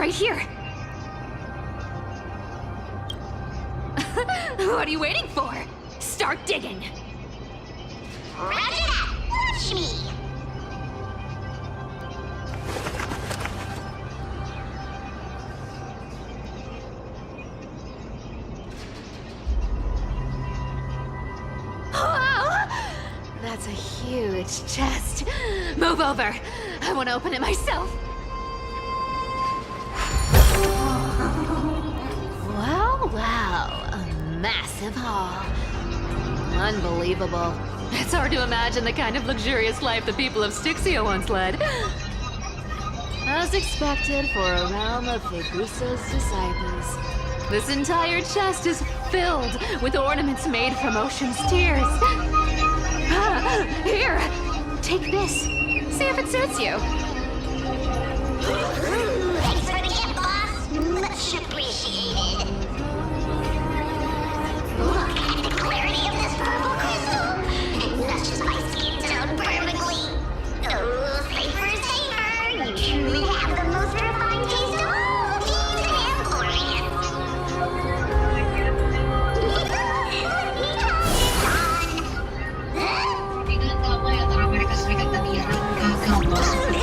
right here. What are you waiting for? Start digging. Roger that! Watch me! Wow! That's a huge chest. Move over. I want to open it myself. Wow. A massive hall. Unbelievable. It's hard to imagine the kind of luxurious life the people of Styxia once led. As expected for a realm of Fegusa's disciples. This entire chest is filled with ornaments made from ocean's tears. Here, take this. See if it suits you. Thanks for the gift, boss! Much appreciated. Look at the clarity of this purple crystal. It matches my skin tone perfectly. Oh, safer. You truly have the most refined taste of all these and glorious. Pertandingan damai antara Amerika Serikat dan Iran gagal masuk ke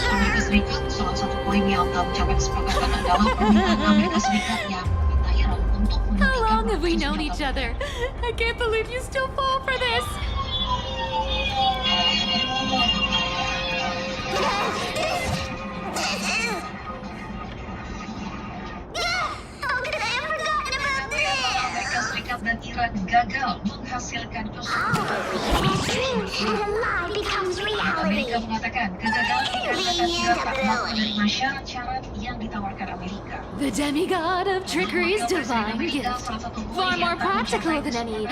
Amerika Serikat. Salah satu poin yang tak mencapai kesepakatan adalah permintaan Amerika Serikat yang meminta Iran untuk How long have we known each other? I can't believe you still fall for this. How could I have forgotten about this? Amerika Serikat dan Iran gagal menghasilkan And a lie becomes reality. Amerika mengatakan kegagalan dikarenakan Iran tak mampu menerima syarat-syarat yang ditawarkan Amerika. The demigod of trickery's divine gift. Far more practical than any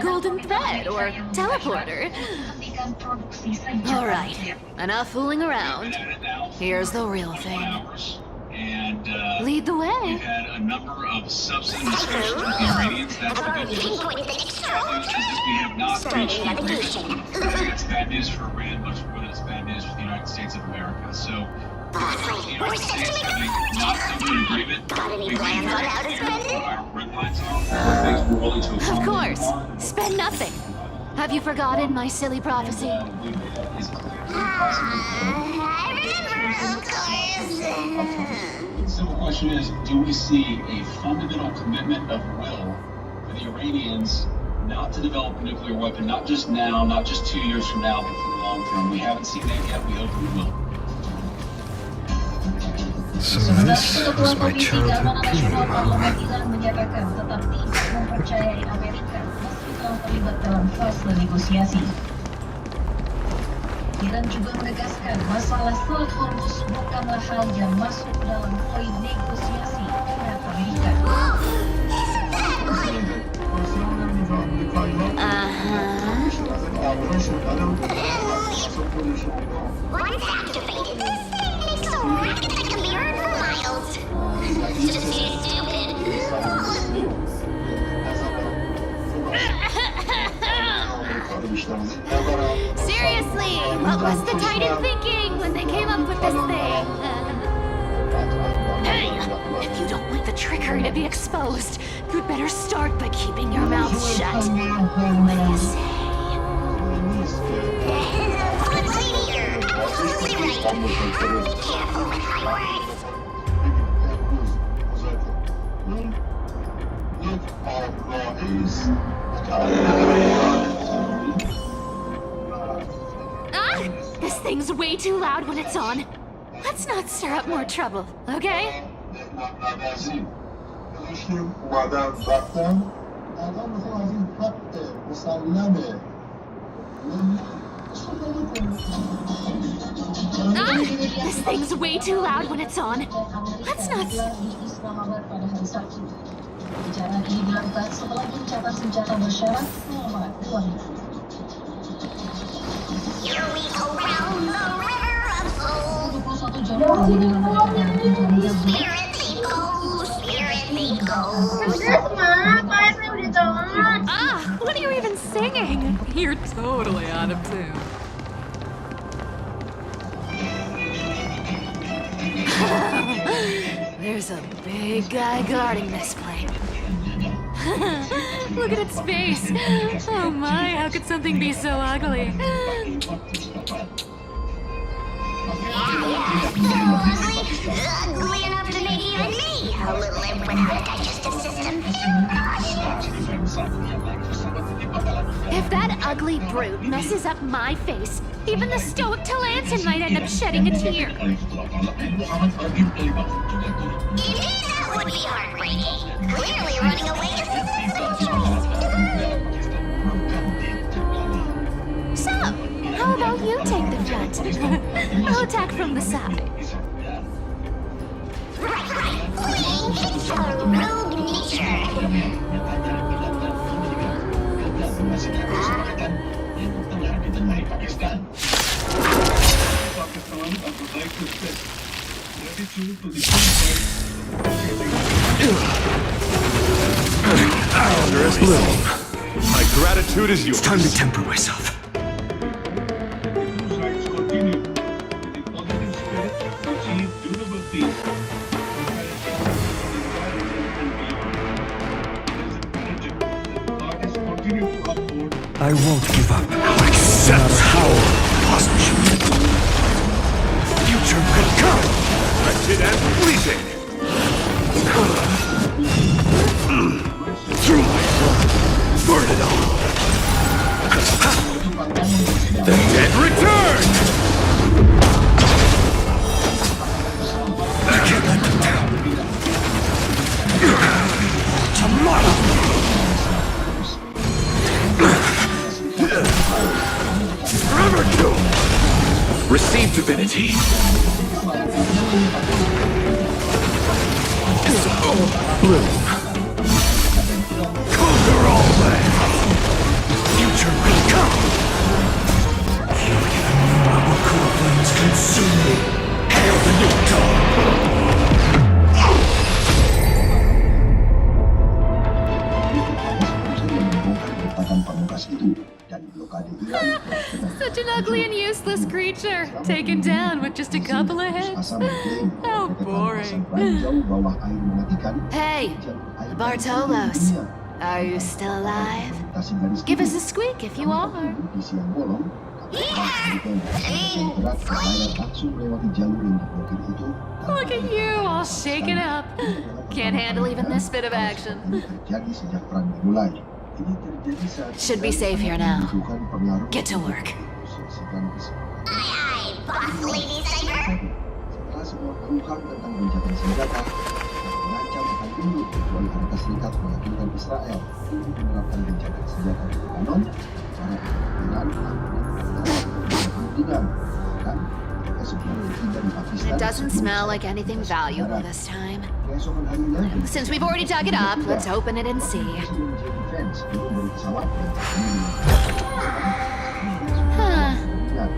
golden thread or teleporter. Alright, enough fooling around. Here's the real thing. And Lead the way. we've had a number of substantive discussions with the Iranians. That's the good news. Bad news is that we have not reached an agreement. It's bad news for Iran, much more than it's bad news for the United States of America. So, the United States having not come to an agreement, we've been very clear what our red lines are. Things we're willing to Of course. Spend nothing. Have you forgotten my silly prophecy? I remember, of course. So the question is, do we see a fundamental commitment of will for the Iranians not to develop a nuclear weapon, not just now, not just 2 years from now, but for the long term? We haven't seen that yet. We hope we will. So this was my childhood dream. Iran menyatakan tetap tidak mempercayai Amerika meski telah terlibat dalam fase negosiasi. Iran juga menegaskan masalah Selat Hormuz bukanlah hal yang masuk dalam poin negosiasi dengan Amerika. Once activated, this thing makes a racket that can be heard for miles. Just too stupid. Seriously, what was the Titan thinking when they came up with this thing? Hey, if you don't want the trickery to be exposed, you'd better start by keeping your mouth shut. What do you say? You're absolutely right. Be careful with my words. This thing's way too loud when it's on. Let's not stir up more trouble, okay? This thing's way too loud when it's on. Let's not... Pembicaraan ini dilakukan setelah gencatan senjata bersyarat selama 2 minggu. Here we go round the river of soul. 21 jam kemudian mengadakan pencarian Spirit they go, spirit they go. What are you even singing? You're totally out of tune. There's a big guy guarding this place. Look at its face. Oh my, how could something be so ugly? Ugly enough to make even me a little imp without a digestive system. If that ugly brute messes up my face, even the stoic Talantin might end up shedding a tear. Indeed, that would be heartbreaking. Clearly running away is So, how about you take the front? I'll attack from the side. right. Fleeing hits her rogue nature. Bloom, My gratitude is yours. it's time to temper myself. I won't give up. Accept How possible. future will come. Wretched and fleeting. Through my blood, burn it all. The dead return. I can't let them down. Tomorrow. Forever kill. Receive divinity. Bloom, Conquer all lands. future will come. Wakura flames consume me. Hail the new dawn. Such an ugly and useless creature, taken down with just a couple of hits. How boring. Hey, Bartolos, are you still alive? Give us a squeak if you are. Look at you, all shaken up. Can't handle even this bit of action. Should be safe here now. Get to work. Aye, boss lady Cyber. Setelah semua keluhan tentang gencatan senjata yang mengancam akan tunduk kecuali Amerika Serikat meyakinkan Israel untuk menerapkan gencatan senjata di Lebanon, cara kemungkinan kemungkinan kan sebelum tiba di Pakistan. It doesn't smell like anything valuable this time. Keesokan harinya, Since we've already dug it up, let's open it and see. Presiden menjadi fans belum beri pesawat dan Huh. kemudian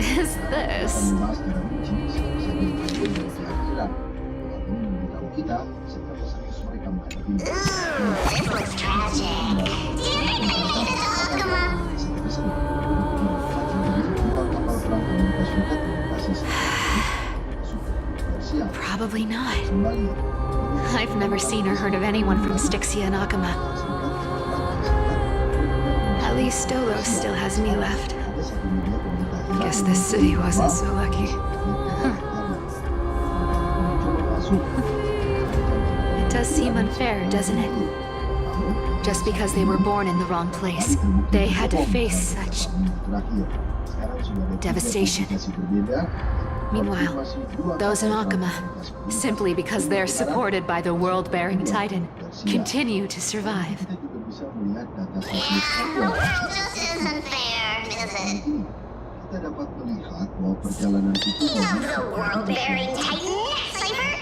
Is this? membahas secara rinci siapa saja yang hadir dari pihak Iran. Hal ini memberitahu kita seberapa serius mereka menghadapi This looks tragic. Do you think anything is Alchema? kapal perang Amerika Serikat berbasis Persia Probably not. kembali. I've never seen or heard of anyone from Styxia and Akama. At least Stolos still has me left. Ada satu media pemerintah Iran Guess this city wasn't so lucky. It does seem unfair, doesn't it? Just because they were born in the wrong place, they had to face such devastation. Meanwhile, those in Akama, simply because they're supported by the world-bearing Titan, continue to survive. Well, this isn't fair, is it? Kita dapat melihat bahwa perjalanan itu The world-bearing Titan, Cyber?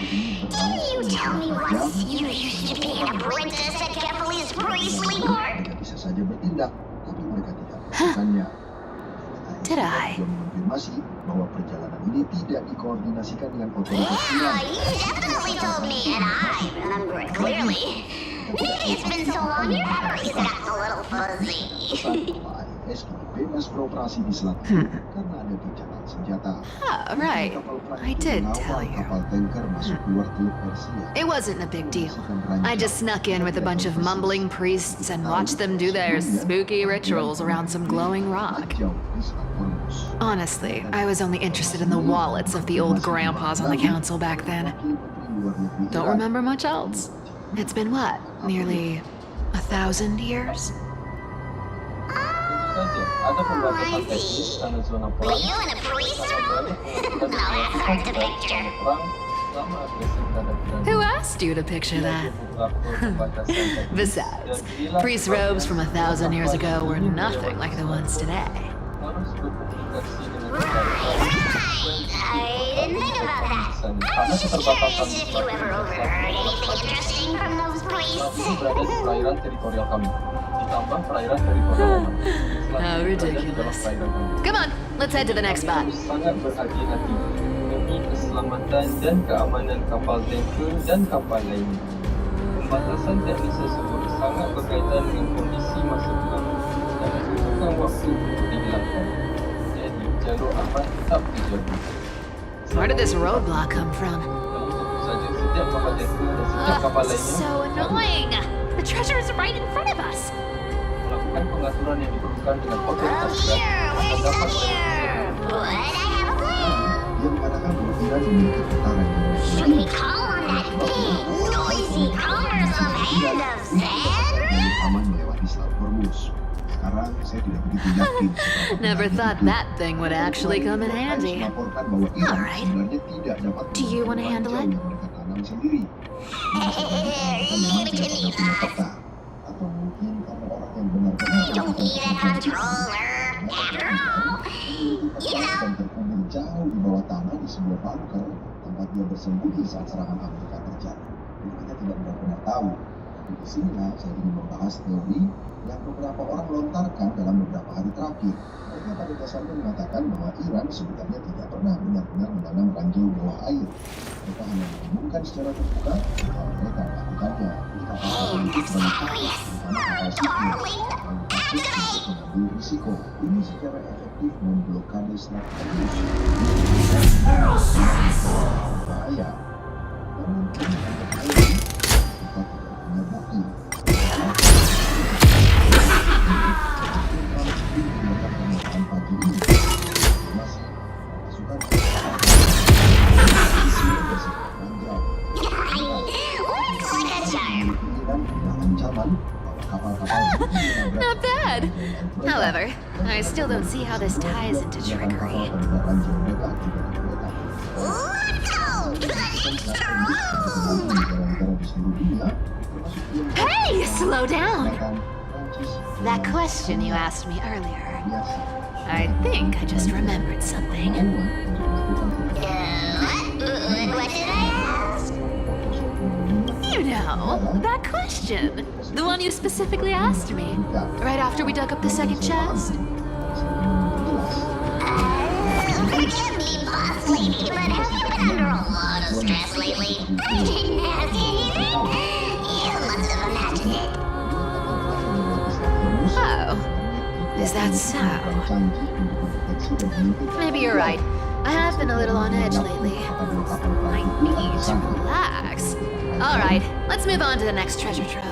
Didn't you tell me once you used to be an apprentice at Kephal's priestly court? mereka bisa saja bertindak, tapi mereka tidak melakukannya. Did I? Juga mengonfirmasi bahwa perjalanan ini tidak dikoordinasikan dengan otoritas Yeah, Iran. you definitely told me, and I remember it clearly. It's been so long, your memory's gotten a little fuzzy. Saat IS kini bebas beroperasi di selatan karena ada gencatan senjata. Ah, right. I did tell you. Kapal tanker masuk keluar Teluk Persia. It wasn't a big deal. I just snuck in with a bunch of mumbling priests and watched them do their spooky rituals around some glowing rock. Jauh di Selat Hormuz. Honestly, I was only interested in the wallets of the old grandpas on the council back then. Don't remember much else. It's been what? Nearly 1,000 years? I see. Were you in a priest robe? Now that's hard to picture. Who asked you to picture that? Besides, priest robes from 1,000 years ago were nothing like the ones today. I didn't think about that. I'm just curious if you ever overheard anything interesting from those priests. How ridiculous. Come on, let's head to the next spot. Sangat berhati-hati demi keselamatan dan keamanan kapal tanker dan kapal lainnya. Pembatasan teknis tersebut sangat berkaitan dengan kondisi masa depan dan membutuhkan waktu untuk dihilangkan. Jadi, jalur aman tetap dijaga. Where did this roadblock come from? Namun tentu saja setiap kapal tanker dan setiap kapal Oh, lainnya so annoying. The treasure is right in front of us. melakukan pengaturan yang diperlukan dengan otoritas Oh here, where's the here? Would I have a plan? Dia mengatakan bahwa Iran memiliki tentara yang Should we call on that big, noisy cumbersome hand of sand? yang aman melewati Selat Hormuz. Sekarang saya tidak begitu yakin. Never thought that thing would actually come in handy. Melaporkan bahwa Iran Alright. sebenarnya tidak dapat Do you wanna handle it? yang mereka tanam sendiri. Memang tidak pernah punya peta. Atau mungkin karena orang yang benar-benar Don't be the controller. After all, you know. dan terkubur jauh di bawah tanah di sebuah bunker tempat dia bersembunyi saat serangan Amerika terjadi. Dan kita tidak benar-benar tahu. Tapi di sinilah saya ingin membahas teori yang beberapa orang lontarkan dalam beberapa hari terakhir. Mereka pada dasarnya mengatakan bahwa Iran sebenarnya tidak pernah benar-benar menanam ranjau bawah air. Mereka hanya mengumumkan secara terbuka bahwa mereka melakukannya. Di kapal itu sebagai taktik, terutama kapal sipil, yang takut untuk mengambil risiko. Ini secara efektif memblokade Selat Hormuz. Bahaya. Namun ini untuk air, kita tidak punya bukti. Looks like a charm. Not bad. However, I still don't see how this ties into trickery. Let's go to the next room. Hey, slow down. That question you asked me earlier. I think I just remembered something. What did I ask? You know, that question. The one you specifically asked me. Right after we dug up the second chest. Forgive me, boss lady, but have you been under a lot of stress lately? I didn't ask anything. You must have imagined it. Oh, is that so? Maybe you're right. I have been a little on edge lately. I need to relax. All right, let's move on to the next treasure trove.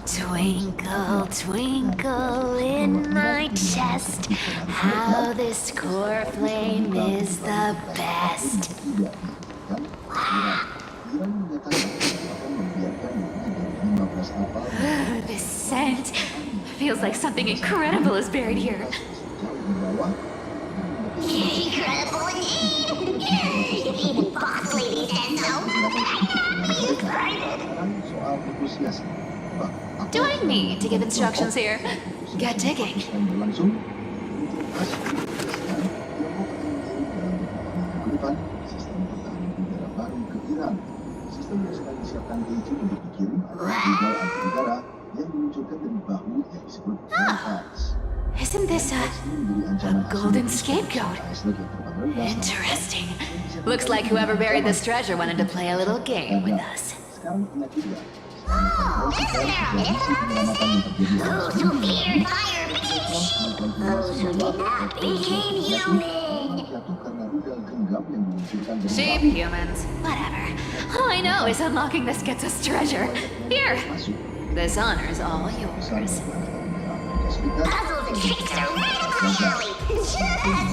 Twinkle, twinkle in my chest, how this core flame is the best. This scent feels like something incredible is buried here. Incredible indeed. If even boss lady said so. Do I need to give instructions here? Get digging. Sistem yang sedang disiapkan Beijing untuk dikirim adalah rudal anti udara yang diluncurkan dari bahu yang disebut Honkai. Isn't this a golden scapegoat? Interesting. Looks like whoever buried this treasure wanted to play a little game with us. Sekarang ingat juga. Oh, listen there, mister. Who feared fire beast? Those who did not became human. Jatuh karena rudal genggam yang diluncurkan dari Cheap humans. Whatever. All I know is unlocking this gets us treasure. Here. This honor's all yours. Puzzles and tricks are right up my alley. Just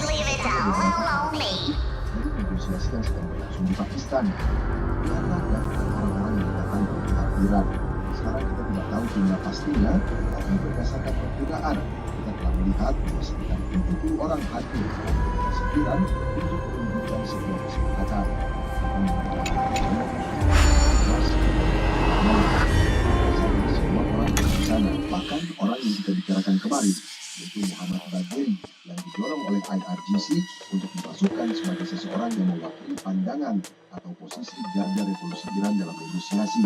leave it to little old me. Negosiasi yang sedang berlangsung di Pakistan. Karena ada orang-orang yang datang dari pihak Iran. Sekarang kita tidak tahu jumlah pastinya, tapi berdasarkan perkiraan kita telah melihat bahwa sekitar 70 orang hadir dalam delegasi Iran untuk menunjukkan sebuah kesepakatan. Semua orang di sana, bahkan orang yang kita bicarakan kemarin, yaitu Muhammad Bagheri yang didorong oleh IRGC untuk dimasukkan sebagai seseorang yang mewakili pandangan atau posisi garda revolusi Iran dalam negosiasi.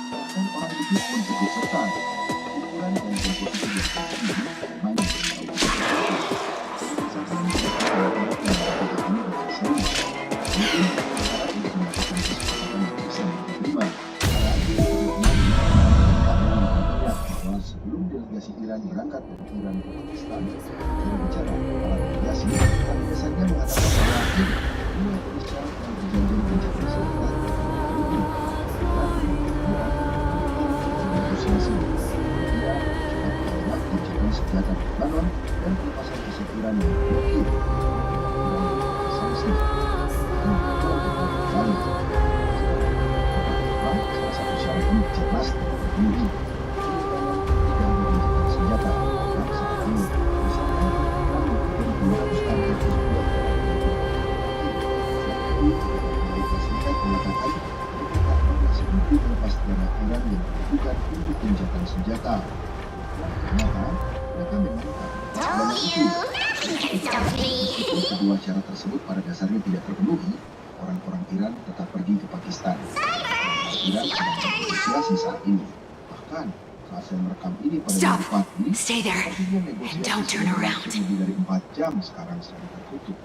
Bahkan orang itu pun ikut serta. Ukuran dan komposisi yang memang sebelum delegasi Iran berangkat dari Iran ke Pakistan, juru bicara para delegasi biasanya mengatakan bahwa ini adalah syarat yang berjanji mencapai selesai. Negosiasi dia dapat mencapai senjata Lebanon dan pelepasan aset Iran yang diblokir dan sanksi. Salah satu syarat ini jelas terpenuhi. Iran yang dibutuhkan untuk gencatan senjata. Ternyata mereka memang Told you, nothing can stop me. kedua syarat tersebut pada dasarnya tidak terpenuhi, orang-orang Iran tetap pergi ke Pakistan. Iran sedang bernegosiasi saat ini. Bahkan saat saya merekam ini pada Stop. hari Pagi, Stay there. artinya And negosiasi don't turn sudah around. berlangsung lebih dari 4 jam sekarang sedang tertutup.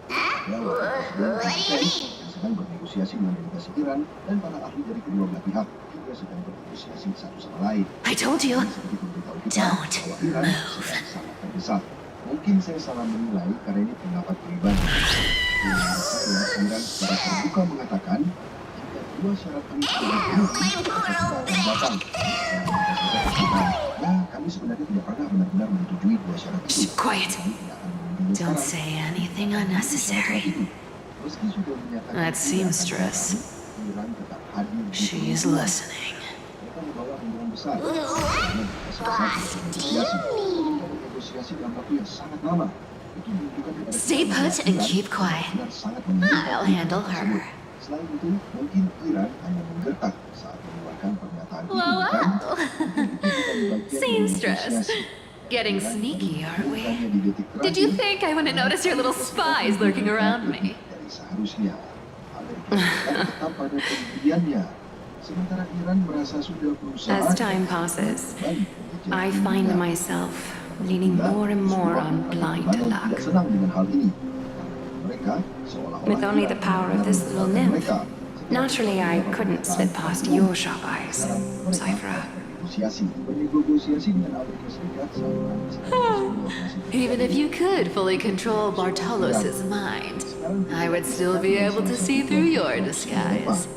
Ya, yang sedang bernegosiasi dengan delegasi Iran dan para ahli dari kedua belah pihak juga sedang bernegosiasi satu sama lain. I told you. Seperti memberitahu kita Don't bahwa Iran sedang sangat terdesak. Mungkin saya salah menilai karena ini pendapat pribadi. Menurut saya, Iran secara terbuka mengatakan jika dua syarat ini tidak dipenuhi, maka tidak akan datang. Ya, kami sebenarnya tidak pernah benar-benar menyetujui dua syarat itu. Shh, quiet. Kami tidak akan menunggu Don't sekarang. say anything unnecessary. Meski sudah menyatakan That tidak seamstress. akan datang, Iran tetap hadir di She's pertemuan. listening. Mereka membawa rombongan besar. Negosiasi dalam waktu yang sangat lama. Itu menunjukkan kepada Stay kita put bahwa and Iran keep quiet. benar-benar sangat menginginkan I'll handle tersebut. her. Selain itu, mungkin Iran hanya menggertak saat mengeluarkan pernyataan itu. Wow, Bukan? wow. Itu bukan bagian dari Seamstress. negosiasi. Getting Iran sneaky, aren't we? bukannya di detik Did you terakhir, think I wouldn't notice your little spies lurking around me? dari seharusnya. Amerika Serikat tetap pada pendiriannya. Sementara Iran merasa sudah berusaha. As time passes, I find myself leaning more and more on blind luck. Tidak senang dengan hal ini. Mereka seolah-olah With only the power of this little nymph, mereka. naturally I couldn't slip past your sharp eyes, Cypher. Bernegosiasi dengan Amerika Serikat Even if you could fully control Bartolos's mind, I would still be able to see through your disguise.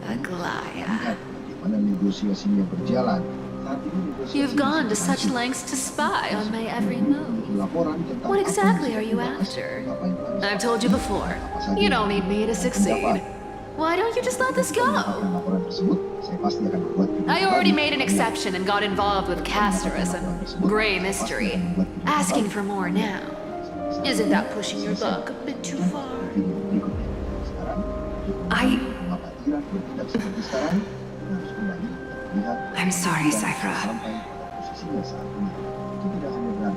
Aglaya. Bagaimana negosiasinya berjalan. Saat ini negosiasi You've gone to such berlangsung. lengths to spy on my every move. Laporan tentang What apa exactly yang are you dibahas, after? apa yang harus I've told you before, you don't need me to succeed. Why don't you just let this go? laporan tersebut, saya pasti akan membuat I already made an exception and got involved with Castorus and Grey Mystery. Asking for more now. Isn't that pushing your luck a bit too far? I'm sorry, Cypher.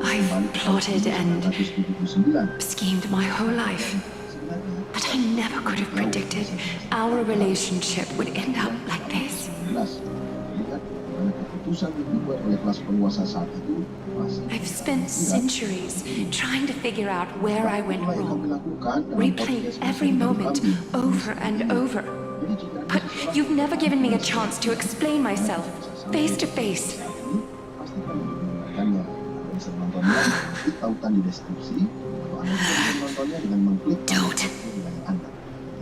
I've plotted and schemed my whole life, but I never could have predicted our relationship would end up like this. karena keputusan yang dibuat oleh kelas penguasa saat itu masih I've spent centuries trying to figure out where I went itulah yang kami wrong, lakukan dalam replaying podcast every masa moment kami. over and over. Jadi jika Anda But seorang you've never given me a chance to explain myself face to face. ini, pasti Anda menggunakannya. Anda bisa menontonnya dengan mengklik tautan di deskripsi, atau Anda juga bisa menontonnya dengan mengklik Don't. di wilayah Anda.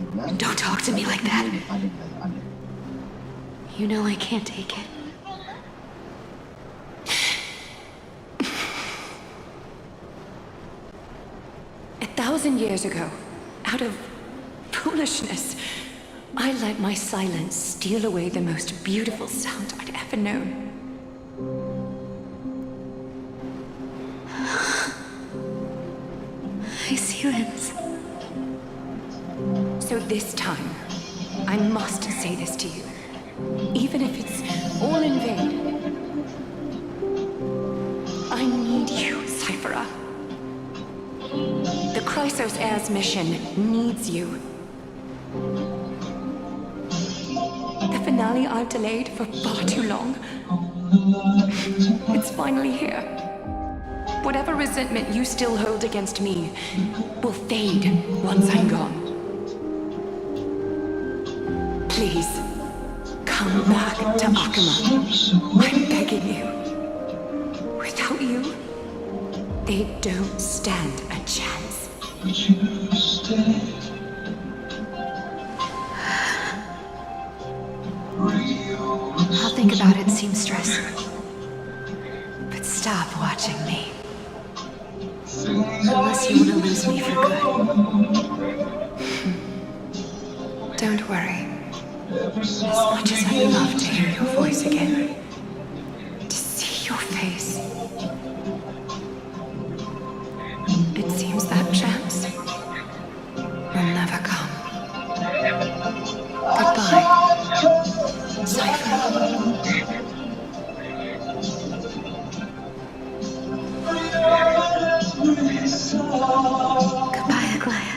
Dengan Don't talk to me like that. yang ada di wilayah Anda. You know I can't take it. A 1,000 years ago, out of foolishness, I let my silence steal away the most beautiful sound I'd ever known. My silence. So this time, I must say this to you, even if it's all in vain. I need you, Cyphera. The Chrysos Air's mission needs you. The finale I've delayed for far too long. It's finally here. Whatever resentment you still hold against me will fade once I'm gone. Please, come back to Akama. I'm begging you. Without you, they don't stand a chance. I'll think about it, seamstress. But stop watching me. Unless you want to lose me for good. Don't worry. As much as I'd love to hear your voice again, to see your face, it seems that chance will never come. Goodbye, Cypher. Goodbye, Aglaya.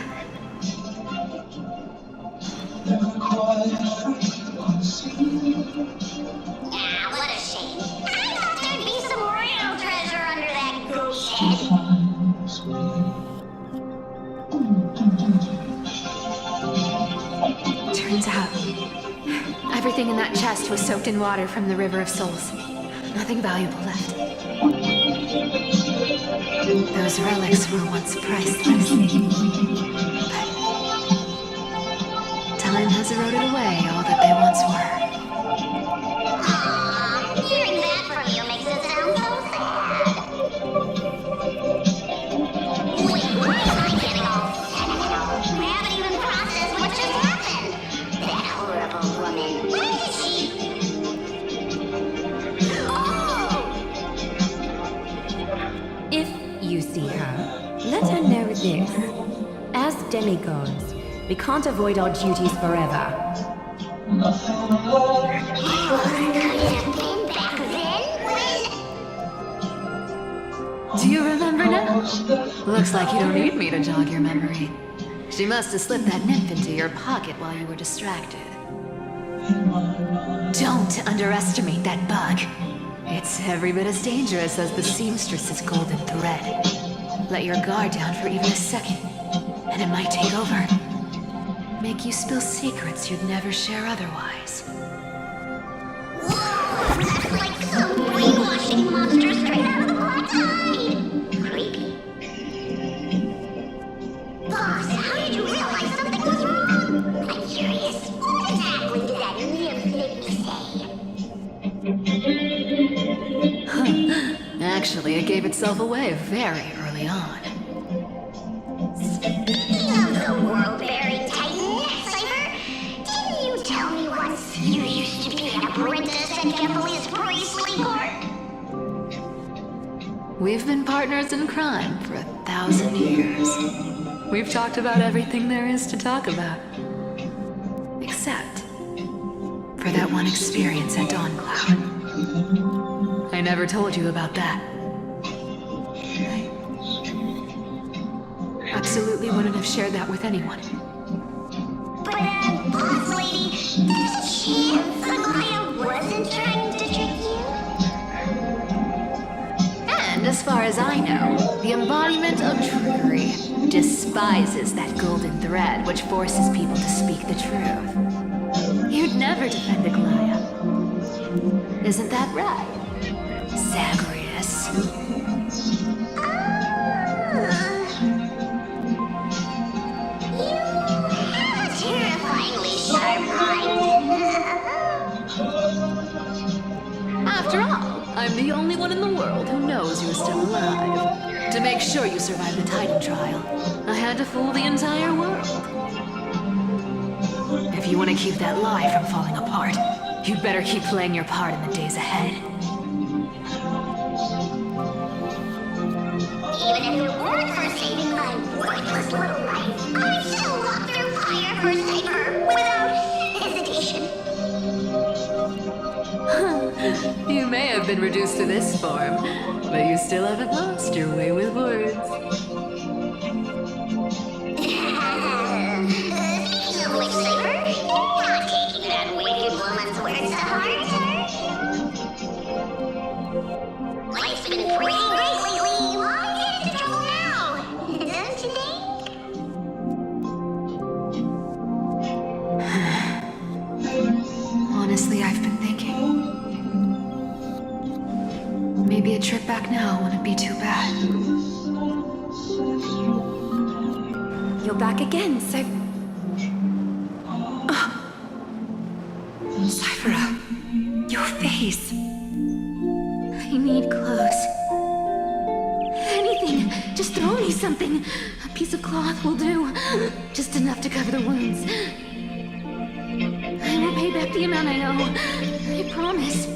Ah, what a shame. I thought there'd be some real treasure under that ghost head. Turns out, everything in that chest was soaked in water from the River of Souls. Nothing valuable left. Those relics were once priceless. But time has eroded away all that they once were. Aw, hearing that from you makes it sound so sad. Wait, why am I getting all sentimental? We haven't even processed what just happened. That horrible woman. Where is she? Oh! If you see her, let her know this. As demigods, we can't avoid our duties forever. Could it have been back then when... Do you remember now? Looks like you don't need me to jog your memory. She must have slipped that nymph into your pocket while you were distracted. Don't underestimate that bug. It's every bit as dangerous as the seamstress's golden thread. Let your guard down for even a second, and it might take over. Make you spill secrets you'd never share otherwise. Whoa! That's like some brainwashing monster straight out of the Black Tide! Creepy. Boss, how did you realize something was wrong? I'm curious. What exactly did that nymph make me say? Actually, it gave itself away very early on. Speaking of the world-buried titan, Cypher, didn't you tell me once you used to be an apprentice at Kephal's priestly court? We've been partners in crime for 1,000 years. We've talked about everything there is to talk about. Except for that one experience at Dawn Cloud. I never told you about that. I absolutely wouldn't have shared that with anyone. But, boss lady, there's a chance Aglaya wasn't trying to trick you? as far as I know, the embodiment of trickery despises that golden thread which forces people to speak the truth. You'd never defend a Goliath. Isn't that right, Zagreus? Terrifyingly sharp mind. After all, I'm the only one in the world who knows you're still alive. To make sure you survive the Titan trial, I had to fool the entire world. If you want to keep that lie from falling apart, you'd better keep playing your part in the days ahead. Even if it weren't for saving my worthless little life, I'd still walk through fire for Cypher without hesitation. You may have been reduced to this form, but you still haven't lost your way with words. Speaking of which, Cypher, you're not taking that wicked woman's words to heart, Life's been pretty great lately. Why get into trouble now? Don't you think? Honestly, I've been thinking. Maybe a trip back now wouldn't be too bad. You're back again, so... Cyphera, your face. I need clothes. Anything. Just throw me something. A piece of cloth will do. Just enough to cover the wounds. I will pay back the amount I owe. I promise.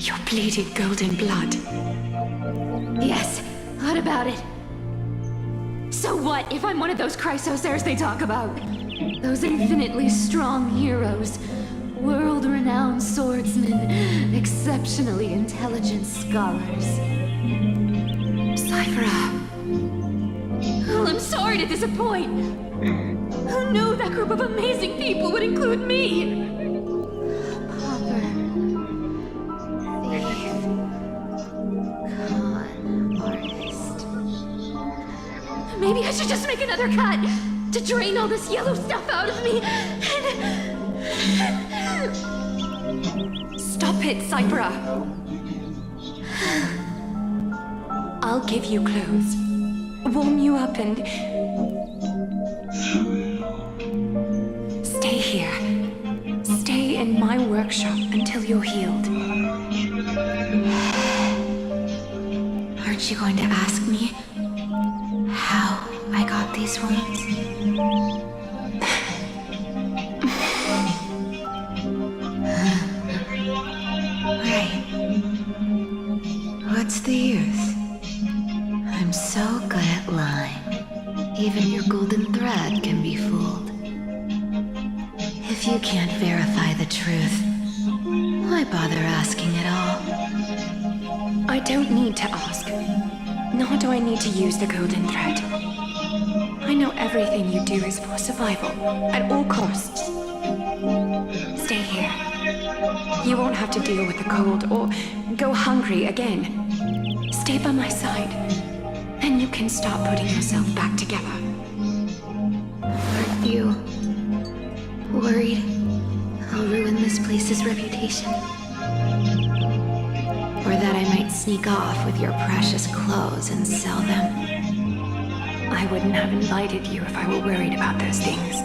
You're bleeding golden blood. Yes, what about it? So what if I'm one of those Chrysosairs they talk about? Those infinitely strong heroes, world-renowned swordsmen, exceptionally intelligent scholars. Cyphera. Oh, I'm sorry to disappoint. Who knew that group of amazing people would include me? Pauper. Thief. Con artist. Maybe I should just make another cut to drain all this yellow stuff out of me. Stop it, Cyphera. I'll give you clothes. Warm you up and... Stay here. Stay in my workshop until you're healed. Aren't you going to ask me how I got these wounds? Right. What's the use? I'm so good at lying. Even your golden thread can be fooled. If you can't verify the truth, why bother asking at all? I don't need to ask. Nor do I need to use the golden thread. I know everything you do is for survival, at all costs. Stay here. You won't have to deal with the cold or go hungry again. Stay by my side. Then you can start putting yourself back together. Aren't you worried I'll ruin this place's reputation? Or that I might sneak off with your precious clothes and sell them? I wouldn't have invited you if I were worried about those things.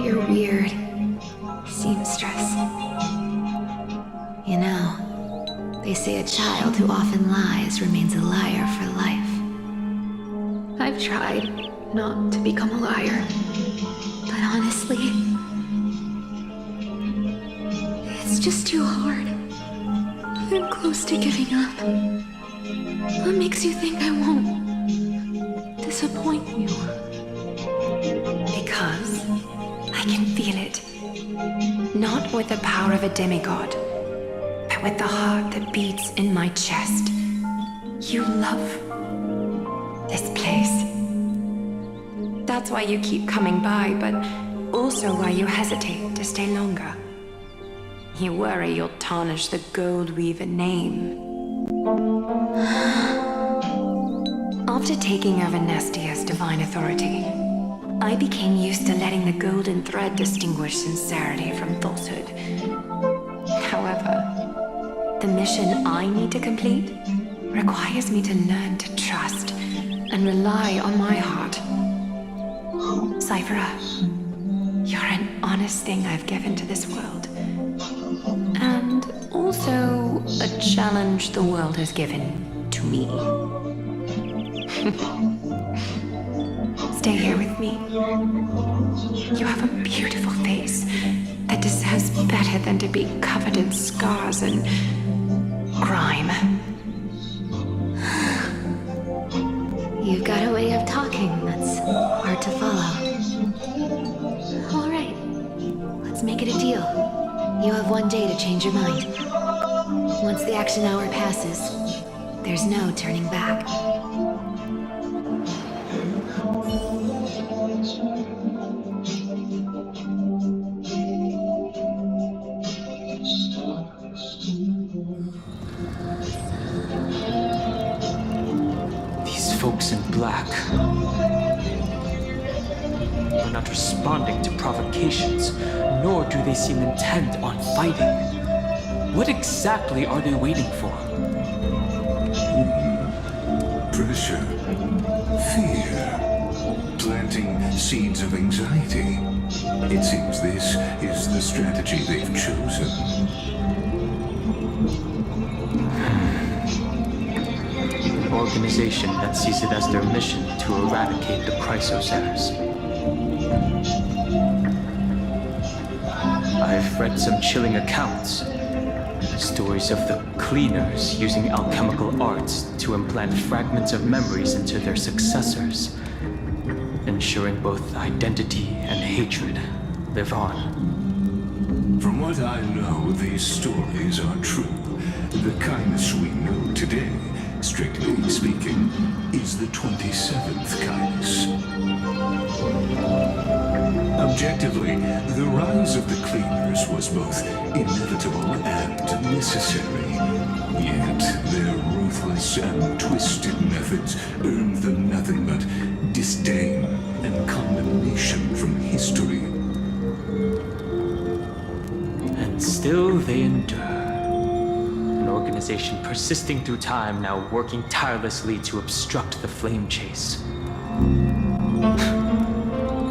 You're weird, seamstress. You know, they say a child who often lies remains a liar for life. I've tried not to become a liar, but honestly, it's just too hard. I'm close to giving up. What makes you think I won't disappoint you? Because I can feel it. Not with the power of a demigod, but with the heart that beats in my chest. You love this place. That's why you keep coming by, but also why you hesitate to stay longer. You worry you'll tarnish the Gold Weaver name. After taking over Nestia's divine authority, I became used to letting the golden thread distinguish sincerity from falsehood. However, the mission I need to complete requires me to learn to trust and rely on my heart. Cyphera, you're an honest thing I've given to this world. And also a challenge the world has given to me. Stay here with me. You have a beautiful face that deserves better than to be covered in scars and grime. You've got a way of talking that's hard to follow. All right, let's make it a deal. You have 1 day to change your mind. Once the action hour passes, there's no turning back. These folks in black are not responding to provocations, nor do they seem intent on fighting. What exactly are they waiting for? Pressure, fear, planting seeds of anxiety. It seems this is the strategy they've chosen. An organization that sees it as their mission to eradicate the Chrysosers. I've read some chilling accounts. Stories of the cleaners using alchemical arts to implant fragments of memories into their successors, ensuring both identity and hatred live on. From what I know, these stories are true. The kindness we know today, strictly speaking, is the 27th kindness. Objectively, the rise of the cleaners was both inevitable and necessary. Yet their ruthless and twisted methods earned them nothing but disdain and condemnation from history. And still they endure. An organization persisting through time, now working tirelessly to obstruct the flame chase.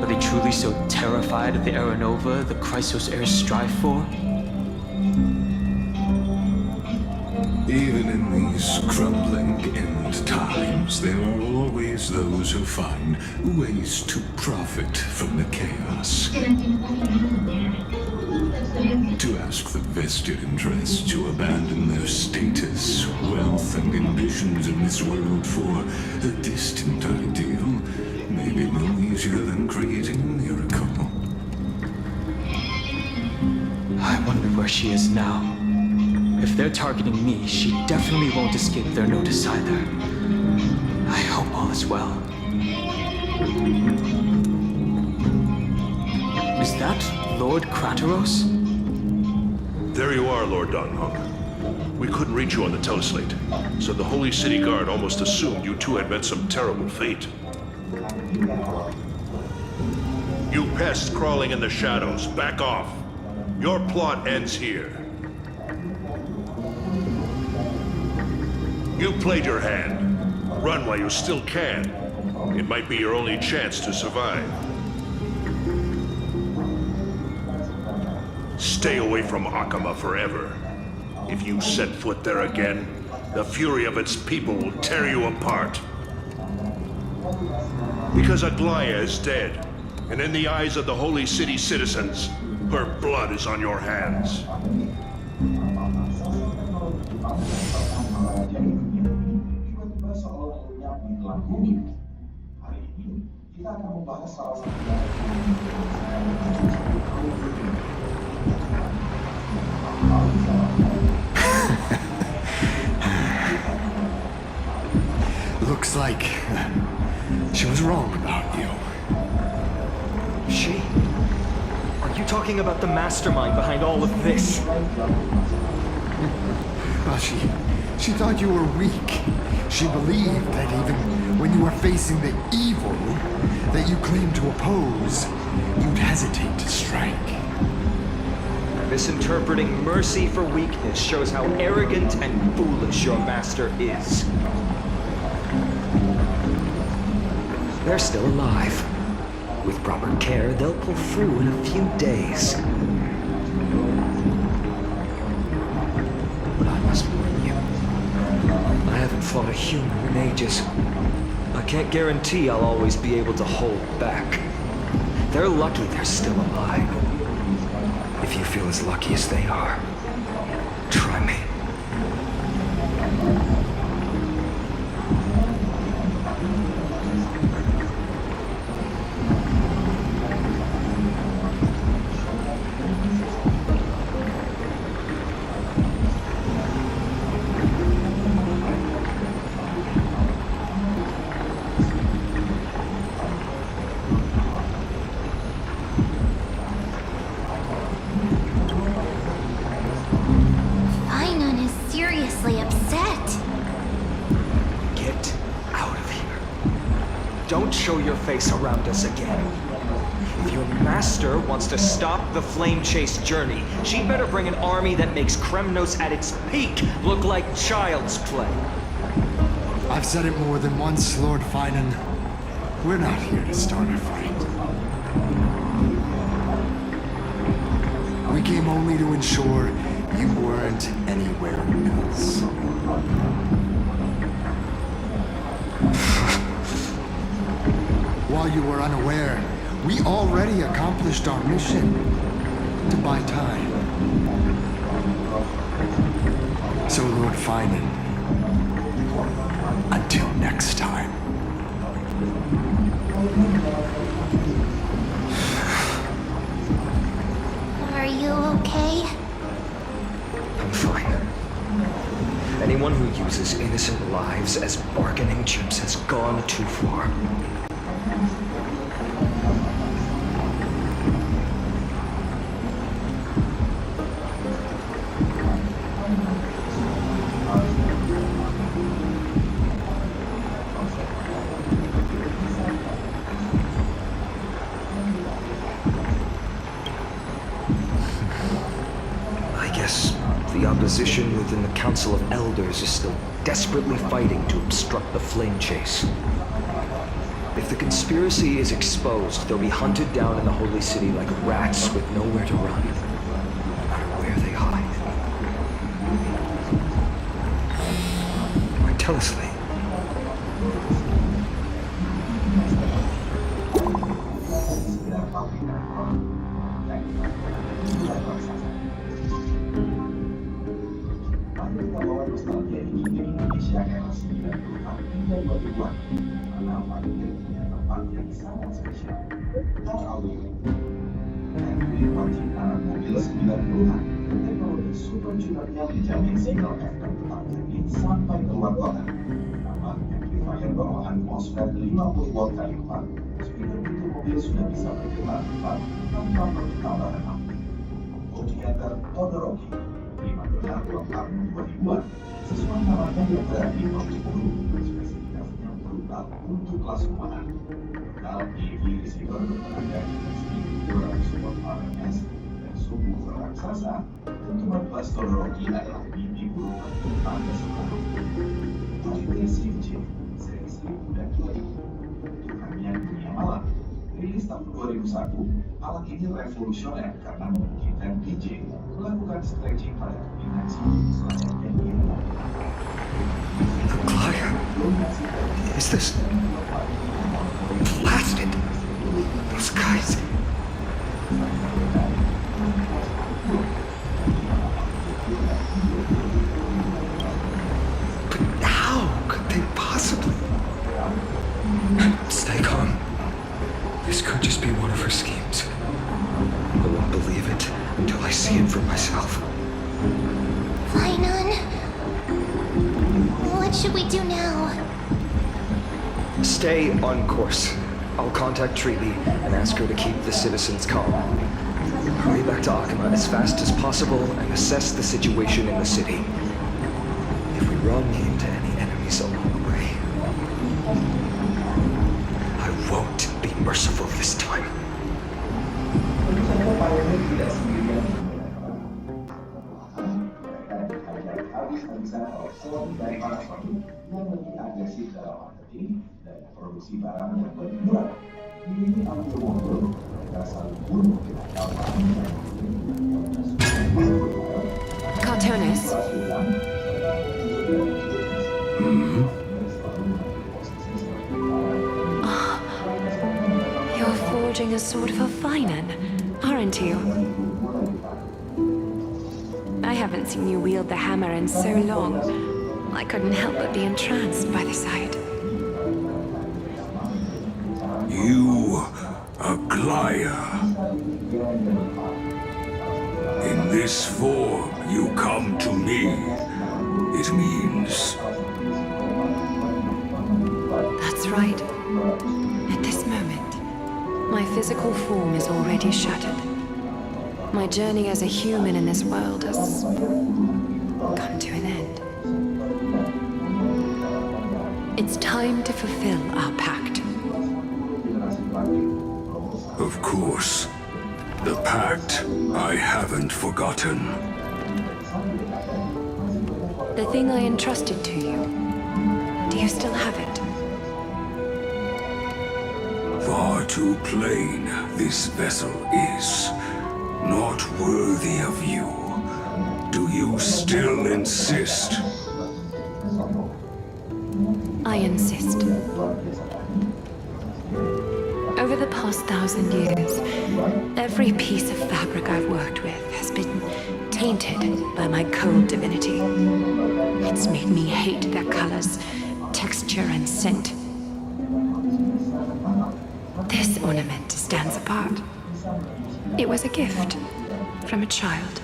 Are they truly so terrified of the Aeronova the Chrysos heirs strive for? Even in these crumbling end times, there are always those who find ways to profit from the chaos. To ask the vested interests to abandon their status, wealth, and ambitions in this world for a distant ideal may be no easier than creating a miracle. I wonder where she is now. If they're targeting me, she definitely won't escape their notice either. I hope all is well. Is that Lord Krateros? There you are, Lord Donghong. We couldn't reach you on the teleslate, so the Holy City Guard almost assumed you two had met some terrible fate. You pests crawling in the shadows, back off. Your plot ends here. You played your hand. Run while you still can. It might be your only chance to survive. Stay away from Akama forever. If you set foot there again, the fury of its people will tear you apart. Because Aglaya is dead, and in the eyes of the Holy City citizens, her blood is on your hands. Looks like she was wrong about you. She? you talking about the mastermind behind all of this? Well, she thought you were weak. She believed that even when you were facing the evil that you claimed to oppose, you'd hesitate to strike. Misinterpreting mercy for weakness shows how arrogant and foolish your master is. They're still alive. With proper care, they'll pull through in a few days. But I must warn you, I haven't fought a human in ages. I can't guarantee I'll always be able to hold back. They're lucky they're still alive. If you feel as lucky as they are, try me. Finon is seriously upset. Get out of here. Don't show your face around us again. If your master wants to stop the flame chase journey, she'd better bring an army that makes Kremnos at its peak look like child's play. I've said it more than once, Lord Finan. We're not here to start a fight. We came only to ensure you weren't anywhere else. While you were unaware, we already accomplished our mission to buy time. So, Lord Finan, until next time. Are you okay? I'm fine. Anyone who uses innocent lives as bargaining chips has gone too far. The opposition within the Council of Elders is still desperately fighting to obstruct the flame chase. If the conspiracy is exposed, they'll be hunted down in the Holy City like rats with nowhere to run, no matter where they hide. Why tell us, Lee? Mobil 90-an, teknologi super juniornya dijamin sinyal FM tetap jernih sampai keluar kota. Tambah amplifier bawaan MOSFET 50 watt kali 4, speaker pintu mobil sudah bisa bergetar tanpa perlu tambahan ampli. Audiator Todoroki, 5 dolar lokal 2000-an, sesuai namanya yang berarti Tokyo, spesifikasinya brutal untuk kelas rumahan. Total EV receiver bertenaga industri 200 watt RMS dan suhu raksasa. Tuntunan kelas Todoroki adalah mimpi burukan pada sekolah. Project SUG, seri 1000 dan 2000. Tuhannya dunia malam. Rilis tahun 2001, alat ini revolusioner karena memungkinkan DJ melakukan stretching pada kepingan sebelum selanjutnya dia. Is this blasted? Those guys. But how could they possibly? Stay calm. This could just be one of her schemes. I won't believe it until I see it for myself. Finon, what should we do now? Stay on course. I'll contact Treaty and ask her to keep the citizens calm. Hurry back to Akima as fast as possible and assess the situation in the city. If we run into any enemies along the way, I won't be merciful this time. Habis-habisan oleh seorang dari para pabrik yang lebih agresif dalam marketing dan produksi barang yang lebih murah. Ini ambil mobil, mereka saling bunuh atau Cartoonist. You're forging a sort of a finan, aren't you? I haven't seen you wield the hammer in so long. I couldn't help but be entranced by the sight. You, Aglaya. In this form you come to me. It means... That's right. At this moment, my physical form is already shattered. My journey as a human in this world has come to an end. It's time to fulfill our pact. Of course. The pact I haven't forgotten. The thing I entrusted to you, do you still have it? Far too plain this vessel is. Not worthy of you. Do you still insist? I insist. Over the past 1,000 years, every piece of fabric I've worked with has been tainted by my cold divinity. It's made me hate their colors, texture, and scent. This ornament stands apart. It was a gift from a child.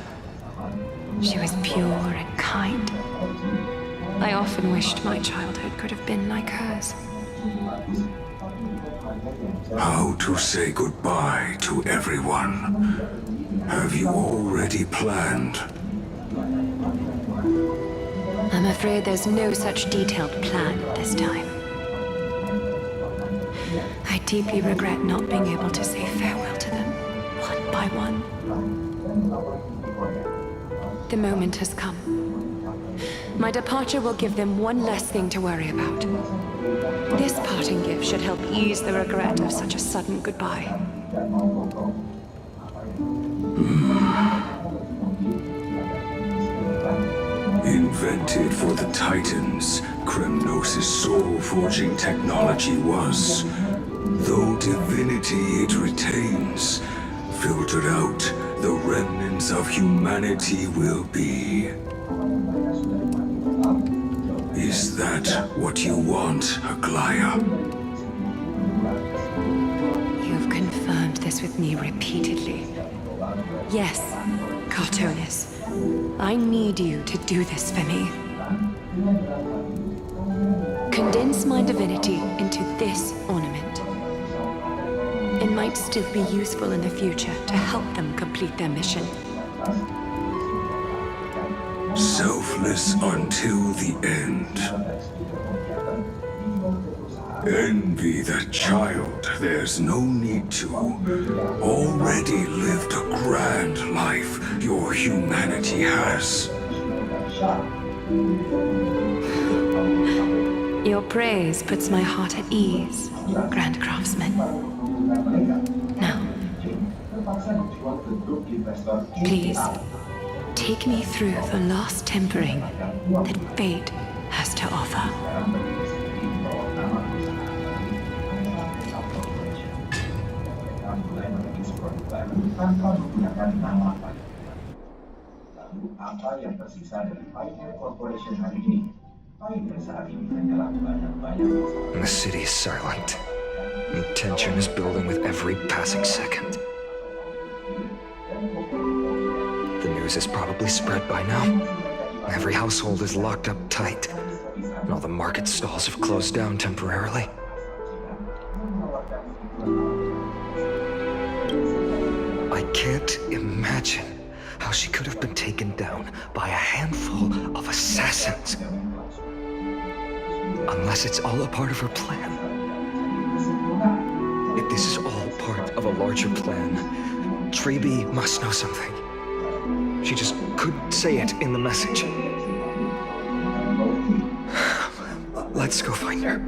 She was pure and kind. I often wished my childhood could have been like hers. How to say goodbye to everyone? Have you already planned? I'm afraid there's no such detailed plan this time. I deeply regret not being able to say farewell to them, one by one. The moment has come. My departure will give them one less thing to worry about. This parting gift should help ease the regret of such a sudden goodbye. Invented for the Titans, Kremnos' soul-forging technology was, though divinity it retains, filtered out, the remnants of humanity will be. Is that what you want, Aglaya? You've confirmed this with me repeatedly. Yes, Cartoonist. I need you to do this for me. Condense my divinity into this ornament. It might still be useful in the future to help them complete their mission. Selfless until the end. Envy that child, there's no need to. Already lived a grand life your humanity has. Your praise puts my heart at ease, Grand Craftsman. Now, please, take me through the last tempering that fate has to offer. Apa yang tersisa dari Pioneer Corporation hari ini? Pioneer saat ini hanyalah banyak masalah. The city is silent. And tension is building with every passing second. The news is probably spread by now. Every household is locked up tight. And all the market stalls have closed down temporarily. I can't imagine how she could have been taken down by a handful of assassins. Unless it's all a part of her plan. If this is all part of a larger plan, Treby must know something. She just couldn't say it in the message. Let's go find her.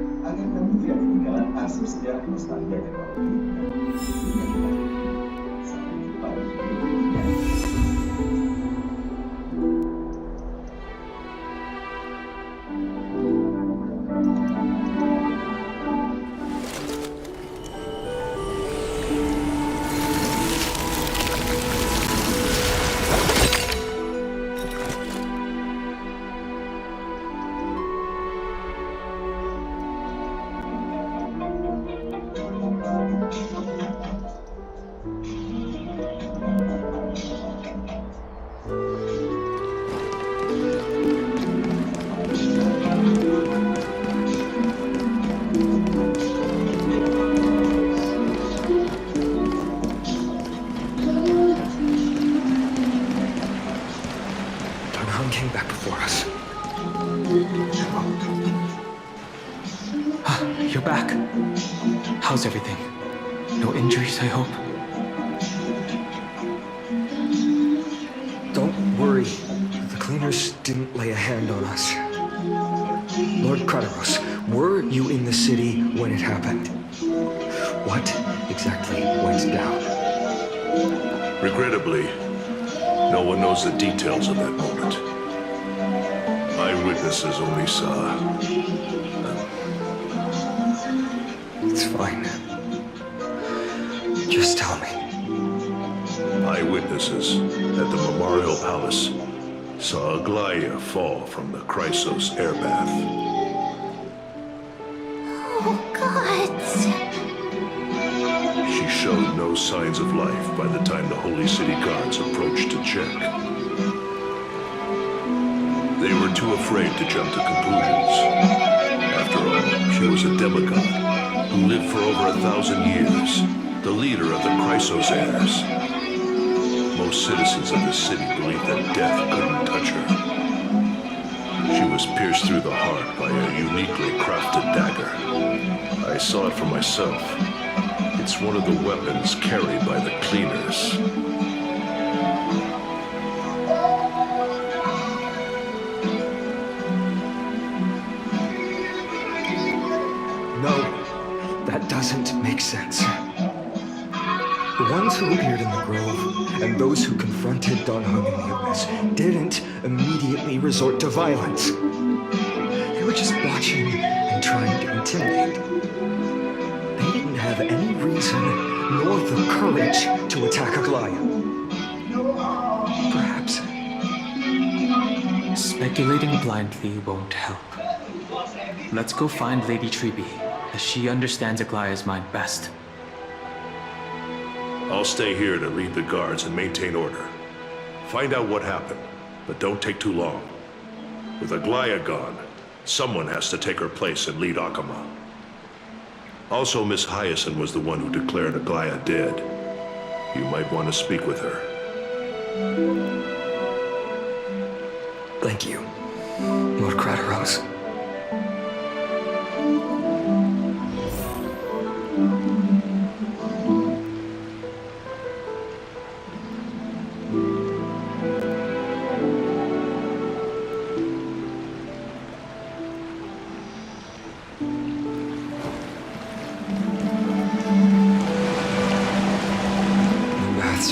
Came back before us. You're back. How's everything? No injuries, I hope? Don't worry. The cleaners didn't lay a hand on us. Lord Kratos, were you in the city when it happened? What exactly went down? Regrettably, no one knows the details of that moment. Eyewitnesses only saw. It's fine. Just tell me. Eyewitnesses at the Memorial Palace saw Aglaia fall from the Chrysos air bath. Oh, God. She showed no signs of life by the time the Holy City Guards approached to check. They were too afraid to jump to conclusions. After all, she was a demigod who lived for over 1,000 years, the leader of the Chrysos heirs. Most citizens of the city believed that death couldn't touch her. She was pierced through the heart by a uniquely crafted dagger. I saw it for myself. It's one of the weapons carried by the cleaners. No, that doesn't make sense. The ones who appeared in the grove and those who confronted Don Hung in the abyss didn't immediately resort to violence. They were just watching and trying to intimidate. They didn't have any reason nor the courage to attack Aglaia. Perhaps. Speculating blindly won't help. Let's go find Lady Treby, as she understands Aglaia's mind best. I'll stay here to lead the guards and maintain order. Find out what happened, but don't take too long. With Aglaia gone, someone has to take her place and lead Akama. Also, Miss Hyacinth was the one who declared Aglaia dead. You might want to speak with her. Thank you, Lord Kratos.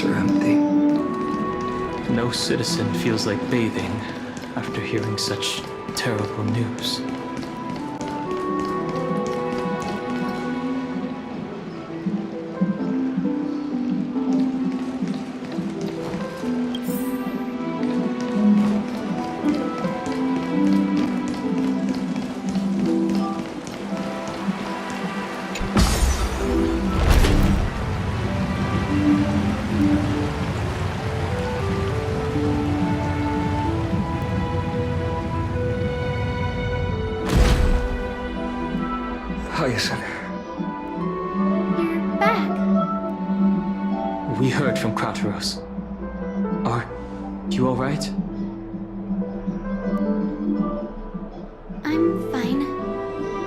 Are empty. No citizen feels like bathing after hearing such terrible news. Hyacinth. You're back. We heard heard from Krateros. Are you alright? I'm fine.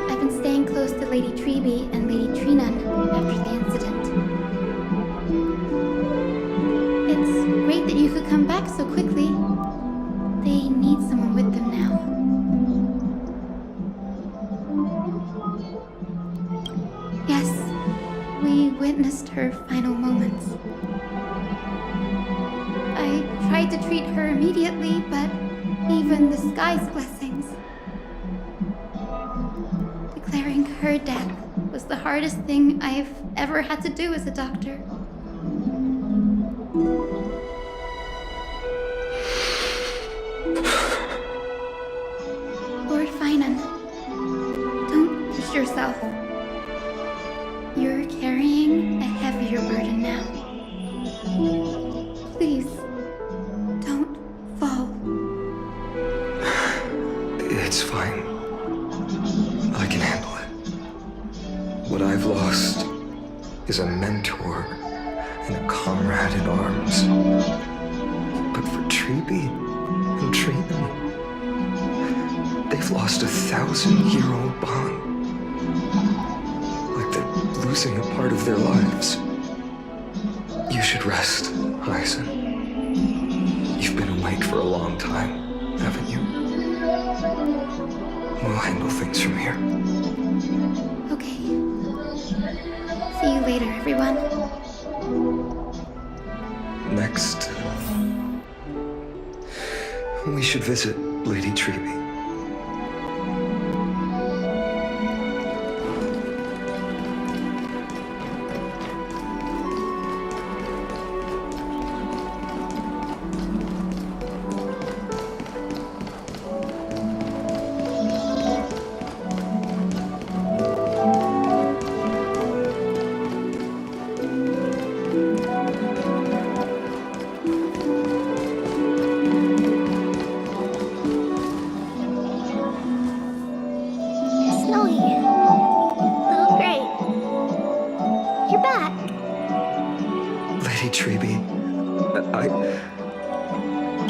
I've been staying close to Lady Treby and Lady Trinan after the incident. It's great that you could come back so quickly. They need someone with them now. Yes, we witnessed her final moments. I tried to treat her immediately, but even the sky's blessings. Declaring her death was the hardest thing I've ever had to do as a doctor. Lord Finan, don't push yourself. You're carrying a heavier burden now. Please, don't fall. It's fine. I can handle it. What I've lost is a mentor and a comrade in arms. But for Treby and Trinan, they've lost a 1,000-year-old bond. Like they're losing a part of their lives. You should rest, Hyacin. You've been awake for a long time, haven't you? We'll handle things from here. Okay. See you later, everyone. Next, we should visit Lady Treby. Snowy. Little Gray. You're back. Lady Treby,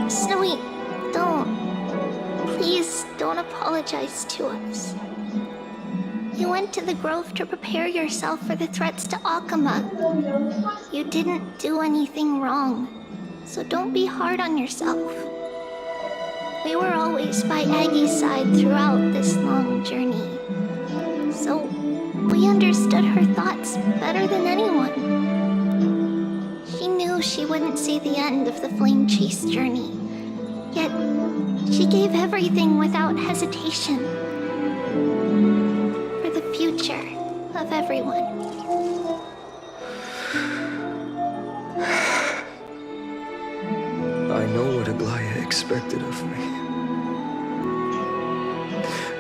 Snowy, don't. Please don't apologize to us. You went to the Grove to prepare yourself for the threats to Akama. You didn't do anything wrong, so don't be hard on yourself. We were always by Aggie's side throughout this long journey, so we understood her thoughts better than anyone. She knew she wouldn't see the end of the Flame Chase journey, yet she gave everything without hesitation for the future of everyone. I know what Aglaya expected of me.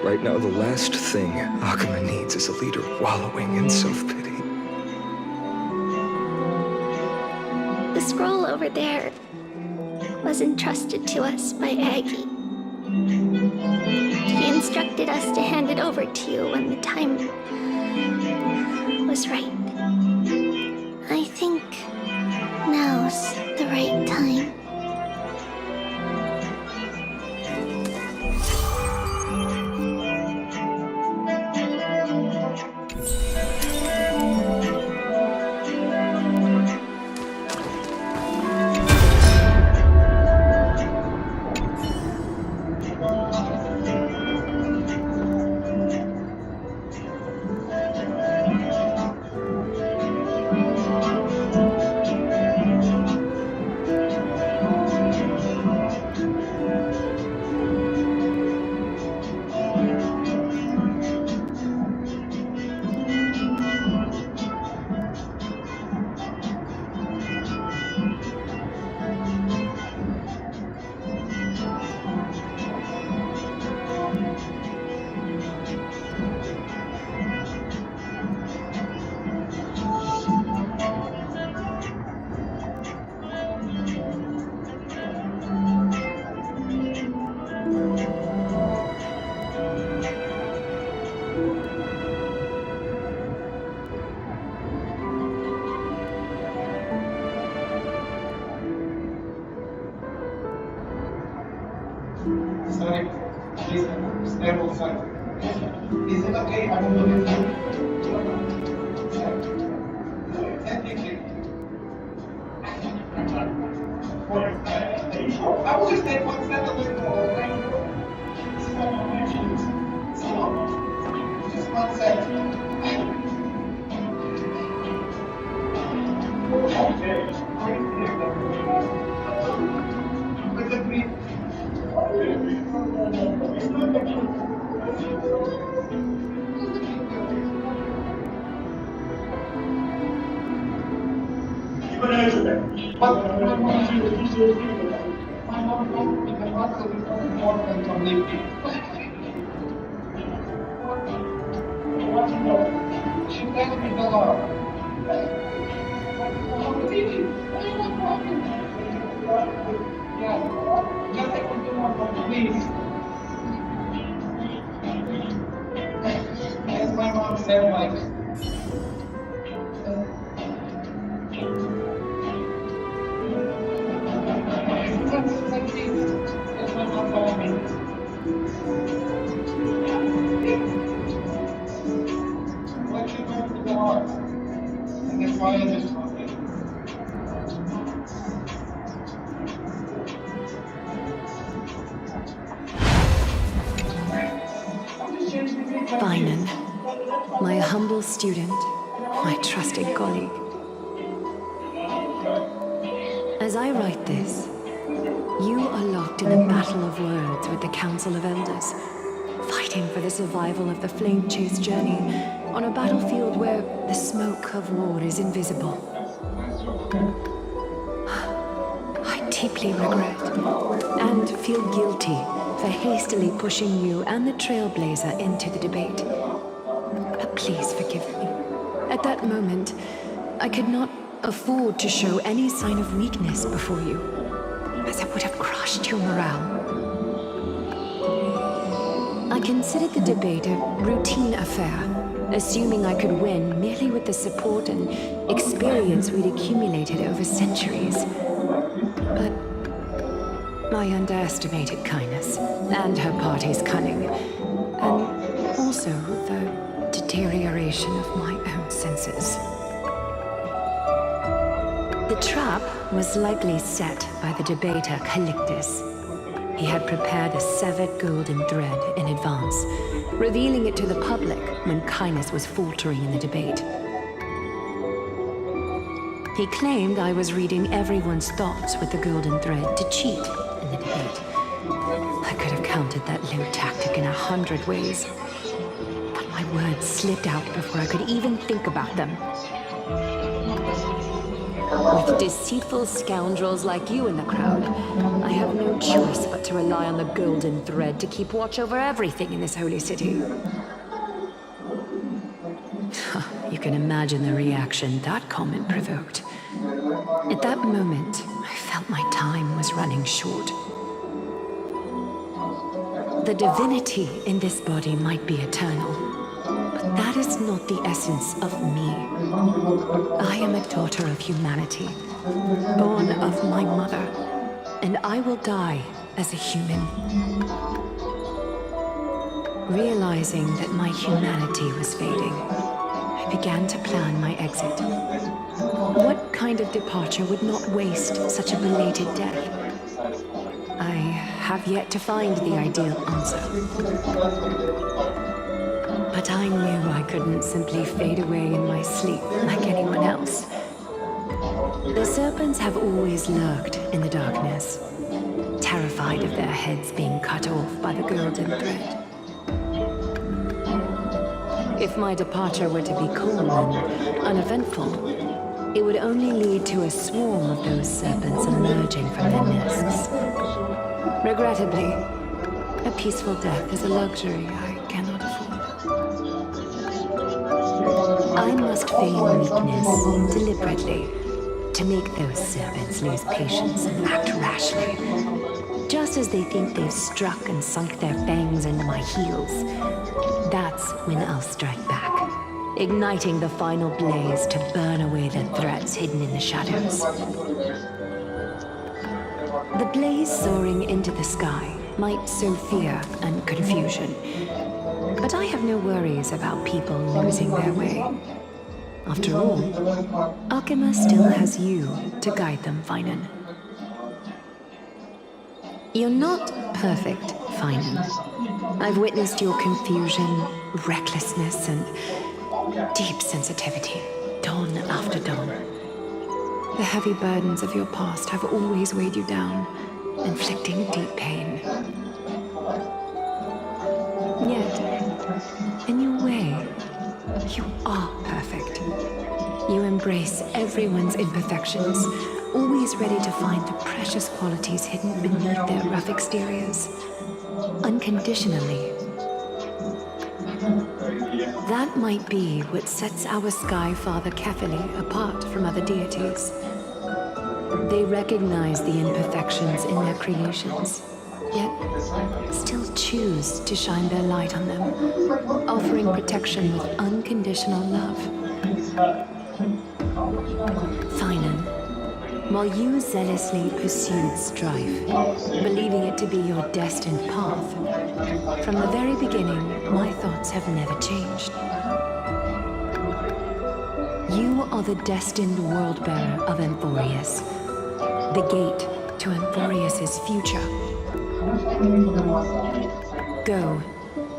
Right now, the last thing Akama needs is a leader wallowing in self-pity. The scroll over there was entrusted to us by Aggie. She instructed us to hand it over to you when the time was right. I think now's the right time. Sorry, please step outside. Is it okay? I will look at you. Thank you. I will just take 1 step a little more, okay? Just 1 second. With the green. As my mom said, like, as my mom told me. What you do to the heart. And that's why I just trust it. Finan, my humble student, my trusted colleague. As I write this, you are locked in a battle of words with the Council of Elders, fighting for the survival of the Flame Chase journey on a battlefield where the smoke of war is invisible. I deeply regret and feel guilty for hastily pushing you and the Trailblazer into the debate. But please forgive me. At that moment, I could not afford to show any sign of weakness before you, as it would have crushed your morale. I considered the debate a routine affair, assuming I could win merely with the support and experience we'd accumulated over centuries. But I underestimated kindness and her party's cunning, and also the deterioration of my own senses. The trap was likely set by the debater Calictus. He had prepared a severed golden thread in advance, revealing it to the public when kindness was faltering in the debate. He claimed I was reading everyone's thoughts with the golden thread to cheat in the debate. I could have countered that low tactic in 100 ways, but my words slipped out before I could even think about them. With deceitful scoundrels like you in the crowd, I have no choice but to rely on the golden thread to keep watch over everything in this holy city. You can imagine the reaction that comment provoked. At that moment, I felt my time was running short. The divinity in this body might be eternal, but that is not the essence of me. I am a daughter of humanity, born of my mother, and I will die as a human. Realizing that my humanity was fading, I began to plan my exit. What kind of departure would not waste such a belated death? I have yet to find the ideal answer. But I knew I couldn't simply fade away in my sleep like anyone else. The serpents have always lurked in the darkness, terrified of their heads being cut off by the golden thread. If my departure were to be calm and uneventful, it would only lead to a swarm of those serpents emerging from their nests. Regrettably, a peaceful death is a luxury I cannot afford. I must feign weakness deliberately to make those serpents lose patience and act rashly. Just as they think they've struck and sunk their fangs into my heels, that's when I'll strike back, igniting the final blaze to burn away the threats hidden in the shadows. The blaze soaring into the sky might sow fear and confusion. But I have no worries about people losing their way. After all, Alchema still has you to guide them, Finan. You're not perfect, Finan. I've witnessed your confusion, recklessness, and deep sensitivity, dawn after dawn. The heavy burdens of your past have always weighed you down, inflicting deep pain. Yet, in your way, you are perfect. You embrace everyone's imperfections, always ready to find the precious qualities hidden beneath their rough exteriors. Unconditionally. That might be what sets our Sky Father Kefili apart from other deities. They recognize the imperfections in their creations, yet still choose to shine their light on them, offering protection with unconditional love. Finan, while you zealously pursued strife, believing it to be your destined path, from the very beginning, my thoughts have never changed. You are the destined world-bearer of Amphorius, the gate to Amphorius's future. Go,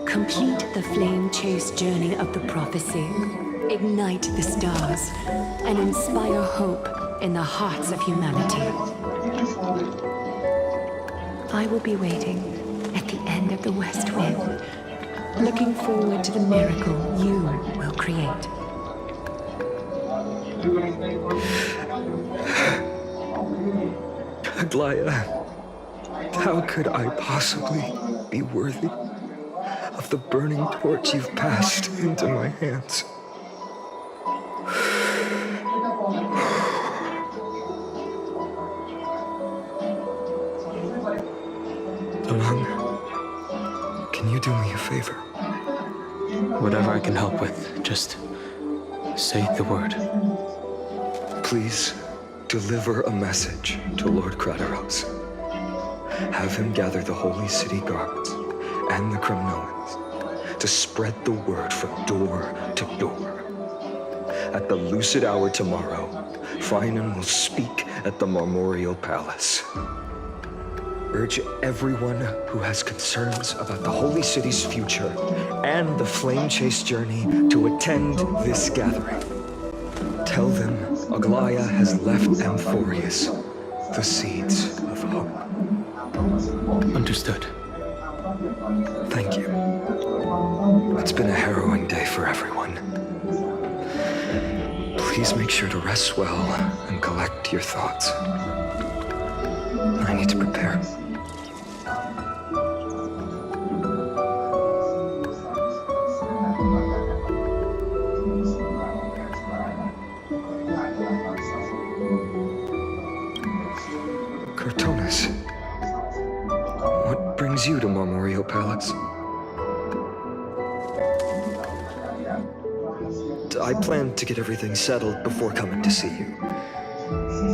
complete the flame-chase journey of the prophecy, ignite the stars, and inspire hope in the hearts of humanity. I will be waiting at the end of the West Wind, looking forward to the miracle you will create. Aglaya, how could I possibly be worthy of the burning torch you've passed into my hands? Donan, can you do me a favor? Whatever I can help with, just say the word. Please deliver a message to Lord Krateros. Have him gather the Holy City guards and the Kremnoans to spread the word from door to door. At the lucid hour tomorrow, Finan will speak at the Marmorial Palace. Urge everyone who has concerns about the Holy City's future and the Flame Chase journey to attend this gathering. Tell them Aglaya has left Amphorius the seeds of hope. Understood. Thank you. It's been a harrowing day for everyone. Please make sure to rest well and collect your thoughts. I need to prepare. Cartonis, what brings you to Marmorial Palace? I planned to get everything settled before coming to see you.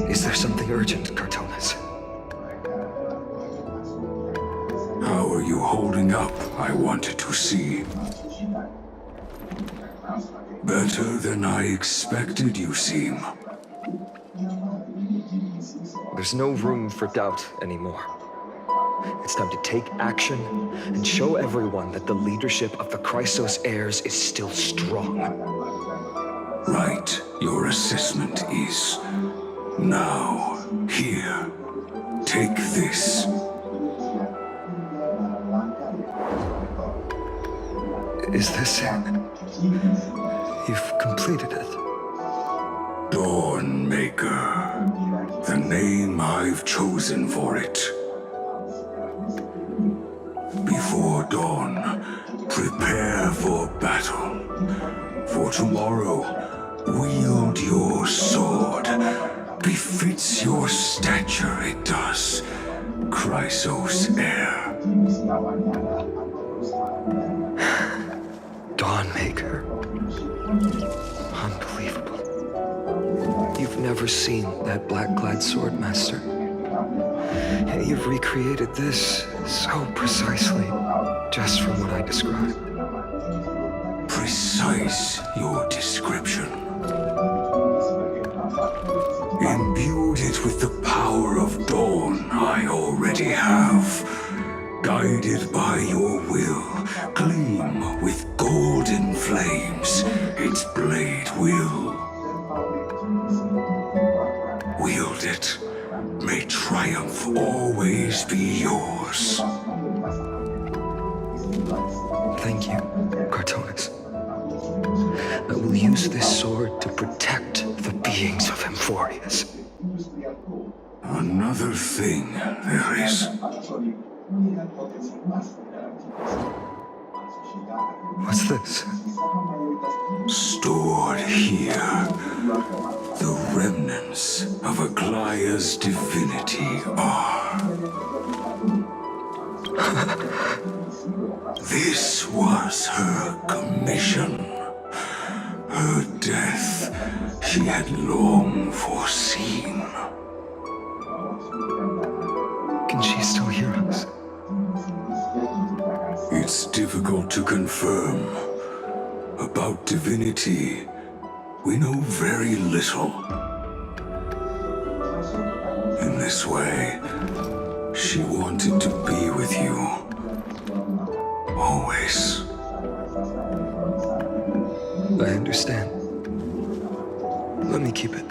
Is there something urgent, Cartonis? How are you holding up, I wanted to see. Better than I expected, you seem. There's no room for doubt anymore. It's time to take action and show everyone that the leadership of the Chrysos heirs is still strong. Right, your assessment is. Now, here, take this. Is this it? You've completed it. Dawnmaker, the name I've chosen for it. Before dawn, prepare for battle. For tomorrow, wield your sword. Befits your stature, it does. Chrysos heir. Dawnmaker. Unbelievable. You've never seen that black-clad sword master. You've recreated this so precisely, just from what I described. Precise, your description. Imbued it with the power of dawn I already have. Guided by your will, gleam with golden flames, its blade will. Wield it, may triumph always be yours. Thank you, Cartonis. I will use this sword to protect the beings of Emphorius. Another thing there is. What's this? Stored here, the remnants of Aglaya's divinity are. This was her commission. Her death she had long foreseen. Can she still hear us? It's difficult to confirm. About divinity, we know very little. In this way, she wanted to be with you. Always. I understand. Let me keep it.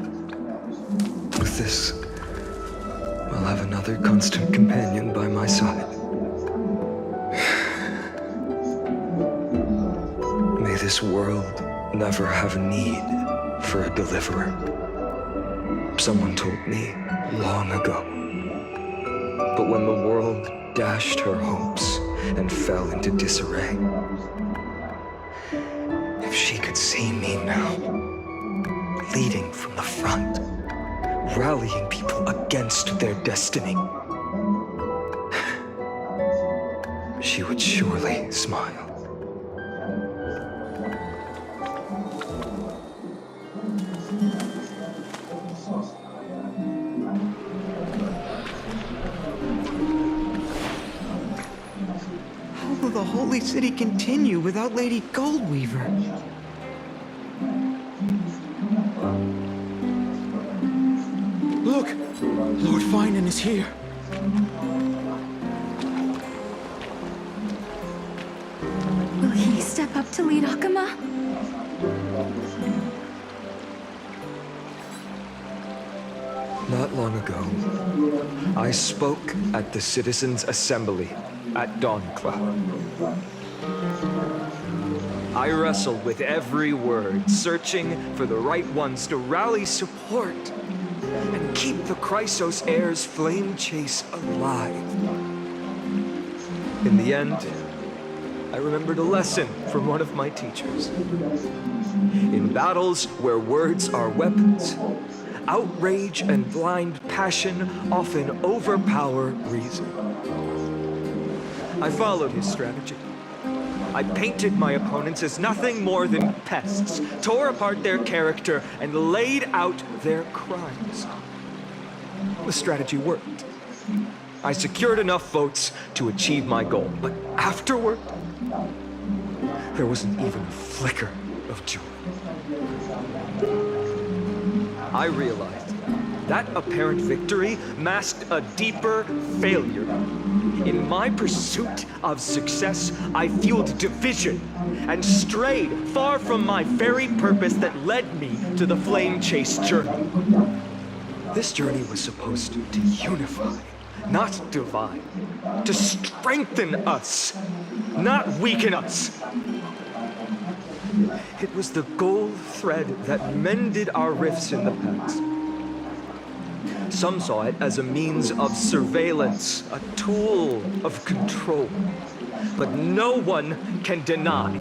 With this, I'll have another constant companion by my side. May this world never have need for a deliverer. Someone told me long ago. But when the world dashed her hopes and fell into disarray, if she could see me now, leading from the front, rallying people against their destiny, she would surely smile. How will the Holy City continue without Lady Goldweaver? Look! Lord Finan is here. Will he step up to lead Akama? Not long ago, I spoke at the Citizens' Assembly at Dawncloud. I wrestled with every word, searching for the right ones to rally support and keep the Chrysos heirs' flame chase alive. In the end, I remembered a lesson from one of my teachers. In battles where words are weapons, outrage and blind passion often overpower reason. I followed his strategy. I painted my opponents as nothing more than pests, tore apart their character, and laid out their crimes. The strategy worked. I secured enough votes to achieve my goal, but afterward, there wasn't even a flicker of joy. I realized that apparent victory masked a deeper failure. In my pursuit of success, I fueled division and strayed far from my very purpose that led me to the flame chase journey. This journey was supposed to unify, not divide, to strengthen us, not weaken us. It was the gold thread that mended our rifts in the past. Some saw it as a means of surveillance, a tool of control. But no one can deny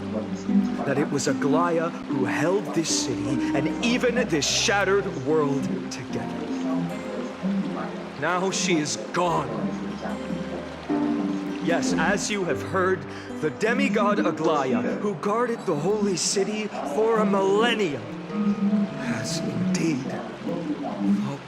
that it was Aglaya who held this city and even this shattered world together. Now she is gone. Yes, as you have heard, the demigod Aglaya, who guarded the holy city for a millennium, has indeed fallen.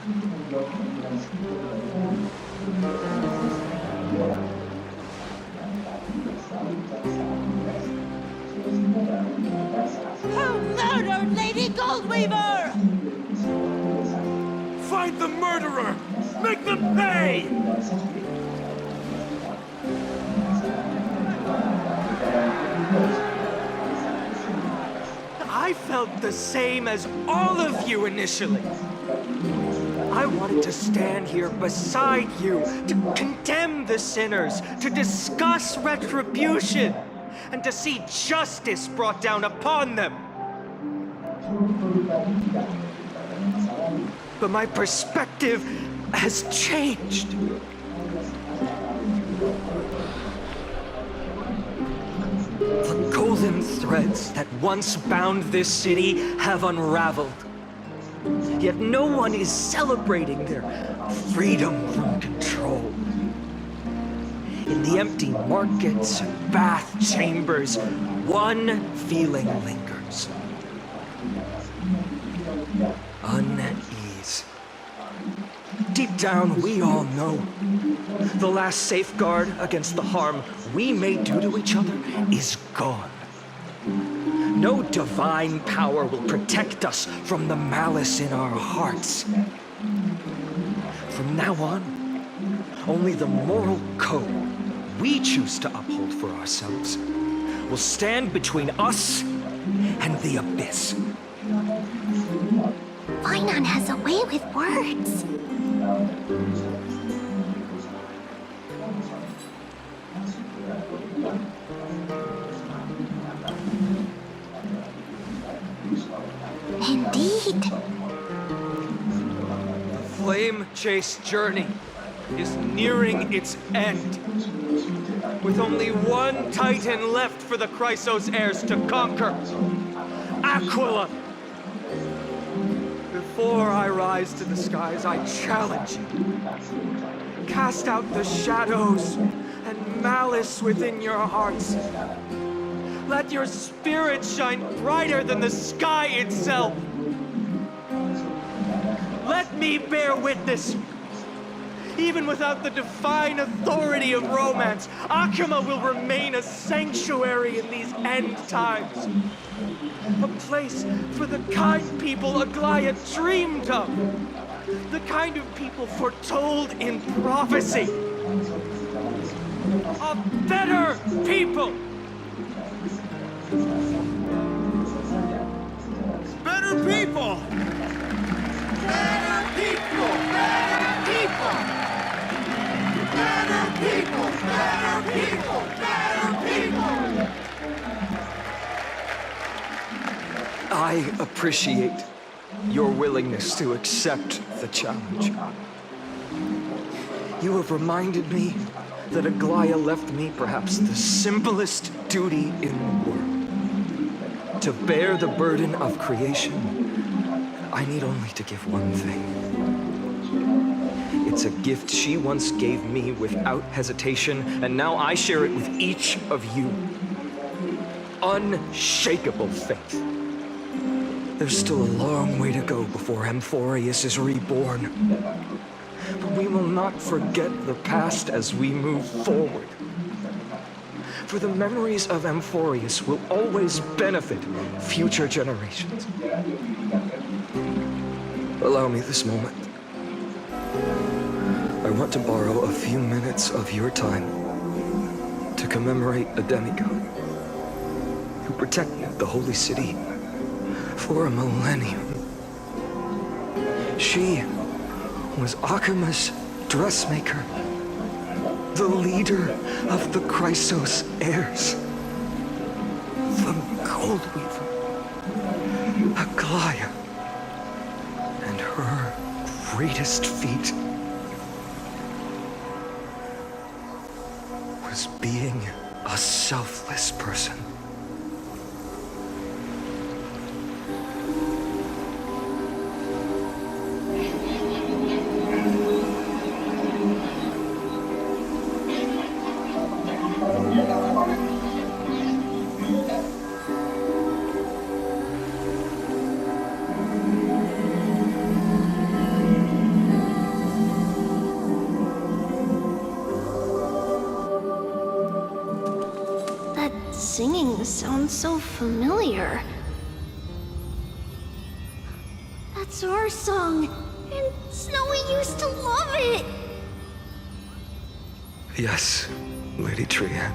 Make them pay! I felt the same as all of you initially. I wanted to stand here beside you, to condemn the sinners, to discuss retribution, and to see justice brought down upon them. But my perspective has changed. The golden threads that once bound this city have unraveled. Yet no one is celebrating their freedom from control. In the empty markets and bath chambers, one feeling lingers. Unease. Deep down, we all know the last safeguard against the harm we may do to each other is gone. No divine power will protect us from the malice in our hearts. From now on, only the moral code we choose to uphold for ourselves will stand between us and the abyss. Finon has a way with words. Indeed. The flame chase journey is nearing its end. With only one Titan left for the Chrysos heirs to conquer. Aquila! Before I rise to the skies, I challenge you. Cast out the shadows and malice within your hearts. Let your spirit shine brighter than the sky itself. Let me bear witness. Even without the divine authority of romance, Akima will remain a sanctuary in these end times. A place for the kind people Aglaya dreamed of. The kind of people foretold in prophecy. A better people! Better people! Better people! Better people! Better people! Better people! Better people! I appreciate your willingness to accept the challenge. You have reminded me that Aglaya left me perhaps the simplest duty in the world. To bear the burden of creation, I need only to give one thing. It's a gift she once gave me without hesitation, and now I share it with each of you. Unshakable faith. There's still a long way to go before Amphorius is reborn. But we will not forget the past as we move forward. For the memories of Amphorius will always benefit future generations. Allow me this moment. I want to borrow a few minutes of your time to commemorate a demigod who protected the holy city for a millennium. She was Akima's dressmaker, the leader of the Chrysos heirs, the Gold Weaver, Aglaya, and her greatest feat was being a selfless person. Singing sounds so familiar. That's our song. And Snowy used to love it. Yes, Lady Trian.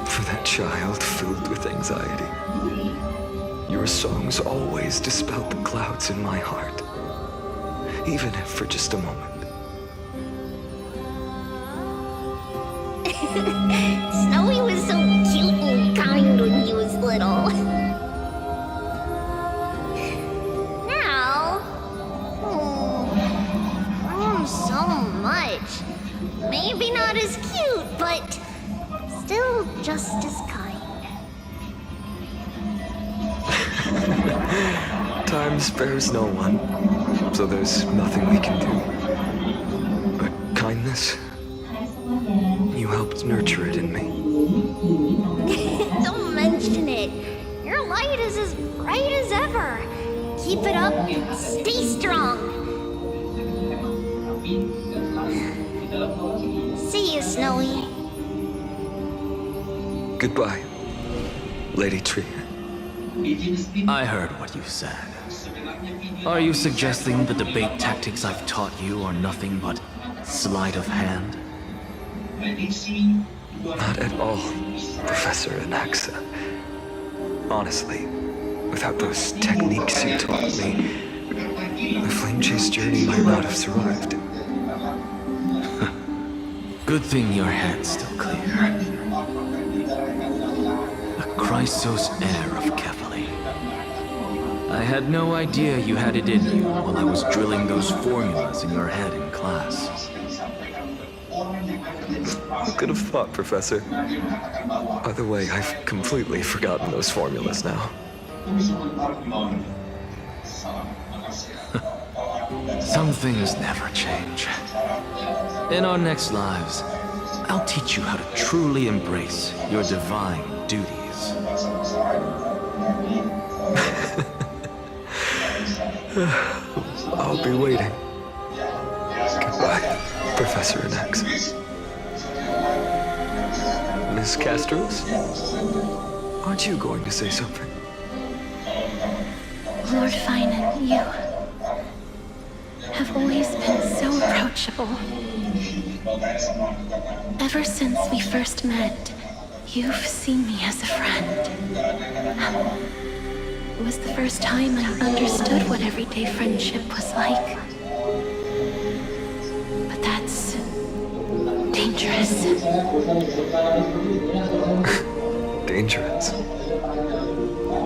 For that child filled with anxiety, your songs always dispelled the clouds in my heart, even if for just a moment. Snowy was so cute and kind when he was little. Now, so much. Maybe not as cute, but still just as kind. Time spares no one, so there's nothing we can do. But kindness, you helped nurture it in me. Don't mention it. Your light is as bright as ever. Keep it up and stay strong. See you, Snowy. Goodbye, Lady Tree. I heard what you said. Are you suggesting the debate tactics I've taught you are nothing but sleight of hand? Not at all, Professor Anaxa. Honestly, without those techniques you taught me, the Flame Chase journey might not have survived. Good thing your head's still clear. A Chrysos heir of Kefali. I had no idea you had it in you while I was drilling those formulas in your head in class. Who could have thought, Professor? By the way, I've completely forgotten those formulas now. Some things never change. In our next lives, I'll teach you how to truly embrace your divine duties. I'll be waiting. Goodbye, Professor Anax. Miss Castros? Aren't you going to say something? Lord Finan, you have always been so approachable. Ever since we first met, you've seen me as a friend. It was the first time I understood what everyday friendship was like. But that's dangerous. Dangerous?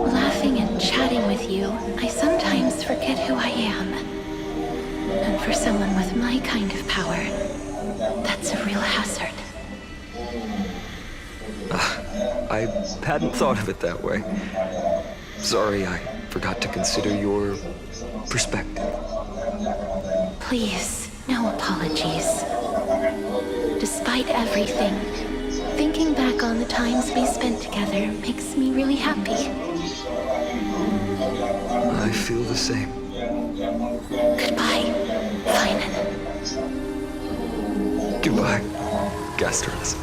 Laughing and chatting with you, I sometimes forget who I am. And for someone with my kind of power, that's a real hazard. I hadn't thought of it that way. Sorry, I forgot to consider your perspective. Please, no apologies. Despite everything, thinking back on the times we spent together makes me really happy. I feel the same. Goodbye, Finan. Goodbye, Gastros.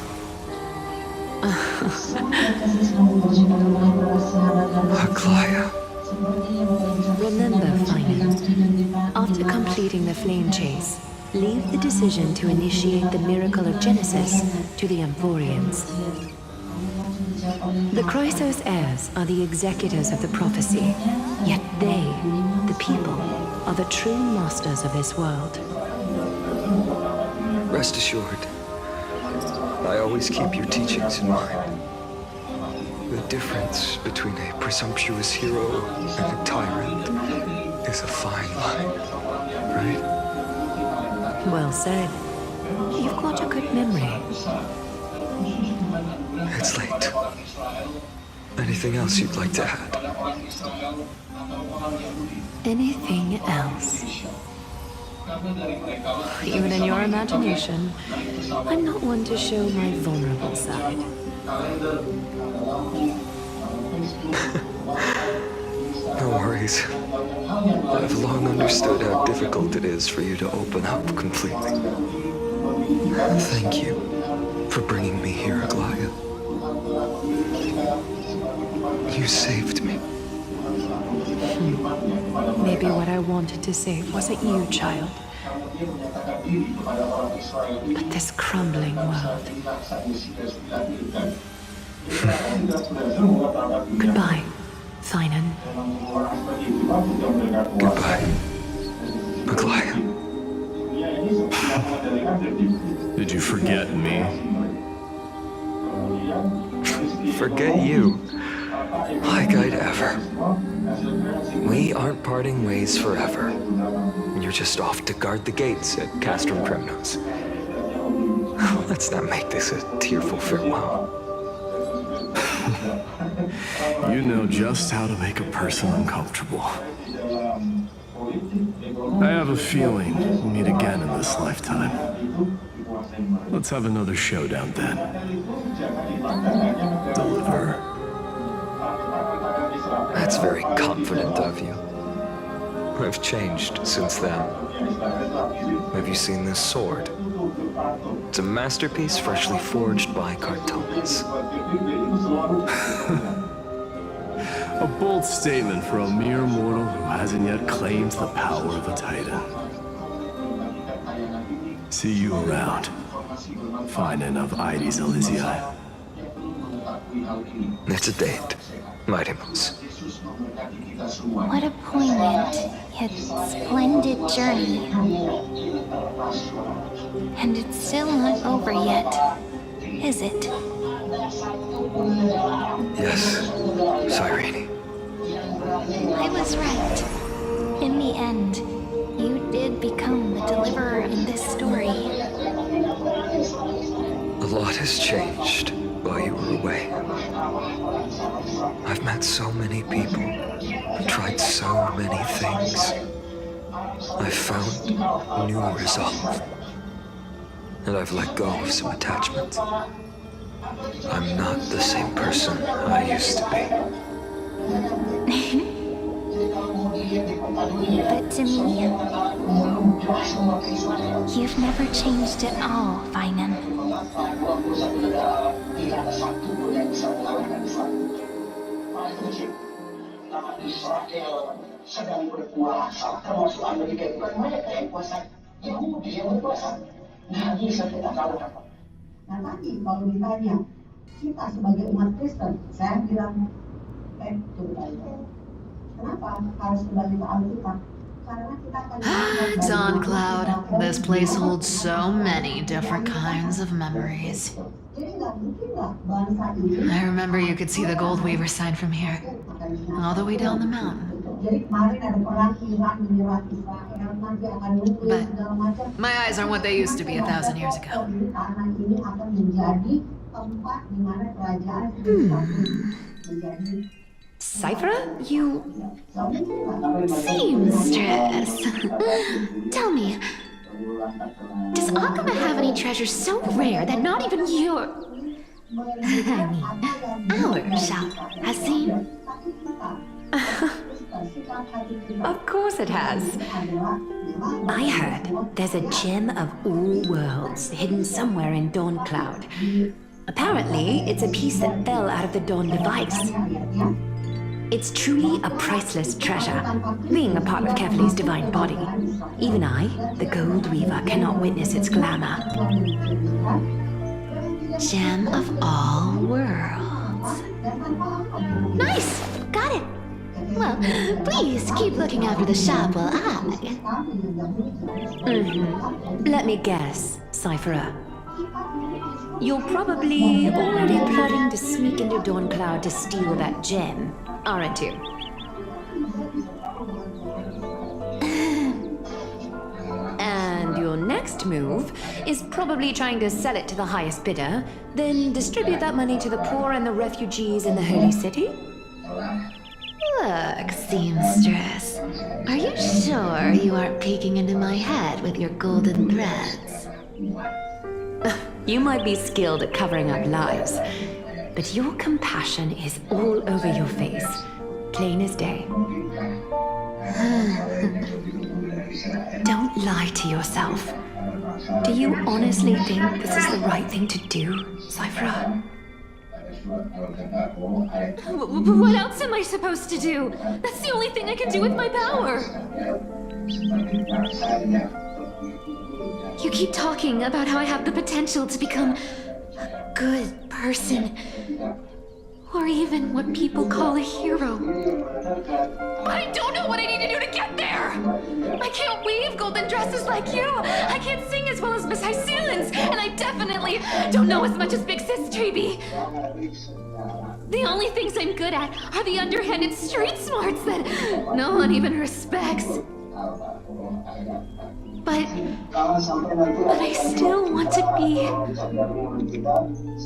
Aglaya. Remember, Finan, after completing the flame chase, leave the decision to initiate the miracle of Genesis to the Amphorians. The Chrysos heirs are the executors of the prophecy, yet they, the people, are the true masters of this world. Rest assured, I always keep your teachings in mind. The difference between a presumptuous hero and a tyrant is a fine line, right? Well said. You've got a good memory. It's late. Anything else you'd like to add? Anything else? Even in your imagination, I'm not one to show my vulnerable side. No worries. I've long understood how difficult it is for you to open up completely. Thank you for bringing me here, Aglaya. You saved me. Maybe what I wanted to save wasn't you, child, but this crumbling world. Goodbye, Finan. Goodbye, Maglaya. Did you forget me? Forget you. Like I'd ever. We aren't parting ways forever. You're just off to guard the gates at Castrum Primnos. Let's not make this a tearful farewell. You know just how to make a person uncomfortable. I have a feeling we'll meet again in this lifetime. Let's have another showdown then. Deliver. That's very confident of you. I've changed since then. Have you seen this sword? It's a masterpiece freshly forged by Cartones. A bold statement for a mere mortal who hasn't yet claimed the power of a titan. See you around. Finan of Ides Elysiae. It's a date, Mightymouse. What a poignant, yet splendid journey. And it's still not over yet, is it? Yes, Cyrene. I was right. In the end, you did become the deliverer in this story. A lot has changed while you were away. I've met so many people, tried so many things. I've found new resolve. And I've let go of some attachments. I'm not the same person I used to be. But to me, you've never changed at all, Finan. Nah tadi kalau ditanya, kita sebagai umat Kristen, saya bilang, coba tanya, kenapa harus kembali ke Alkitab? Karena kita akan Dawn Cloud, this place holds so many different kinds of memories. I remember you could see the Gold Weaver sign from here, all the way down the mountain. But my eyes aren't what they used to be 1,000 years ago. Cyphra, you... Seamstress. Tell me, does Akama have any treasures so rare that not even your... our shop has seen? Of course it has. I heard there's a gem of all worlds hidden somewhere in Dawn Cloud. Apparently, it's a piece that fell out of the Dawn device. It's truly a priceless treasure, being a part of Kefali's divine body. Even I, the Gold Weaver, cannot witness its glamour. Gem of all worlds. Nice! Got it! Well, please keep looking after the shop while I... Let me guess, Cyphra. You're probably already plotting to sneak into Dawn Cloud to steal that gem, aren't you? And your next move is probably trying to sell it to the highest bidder, then distribute that money to the poor and the refugees in the Holy City? Look, seamstress. Are you sure you aren't peeking into my head with your golden threads? You might be skilled at covering up lies, but your compassion is all over your face, plain as day. Don't lie to yourself. Do you honestly think this is the right thing to do, Cyphra? What else am I supposed to do? That's the only thing I can do with my power. You keep talking about how I have the potential to become a good person. Or even what people call a hero. But I don't know what I need to do to get there! I can't weave golden dresses like you! I can't sing as well as Miss Hyceelens! And I definitely don't know as much as Big Sis Treby! The only things I'm good at are the underhanded street smarts that no one even respects. But I still want to be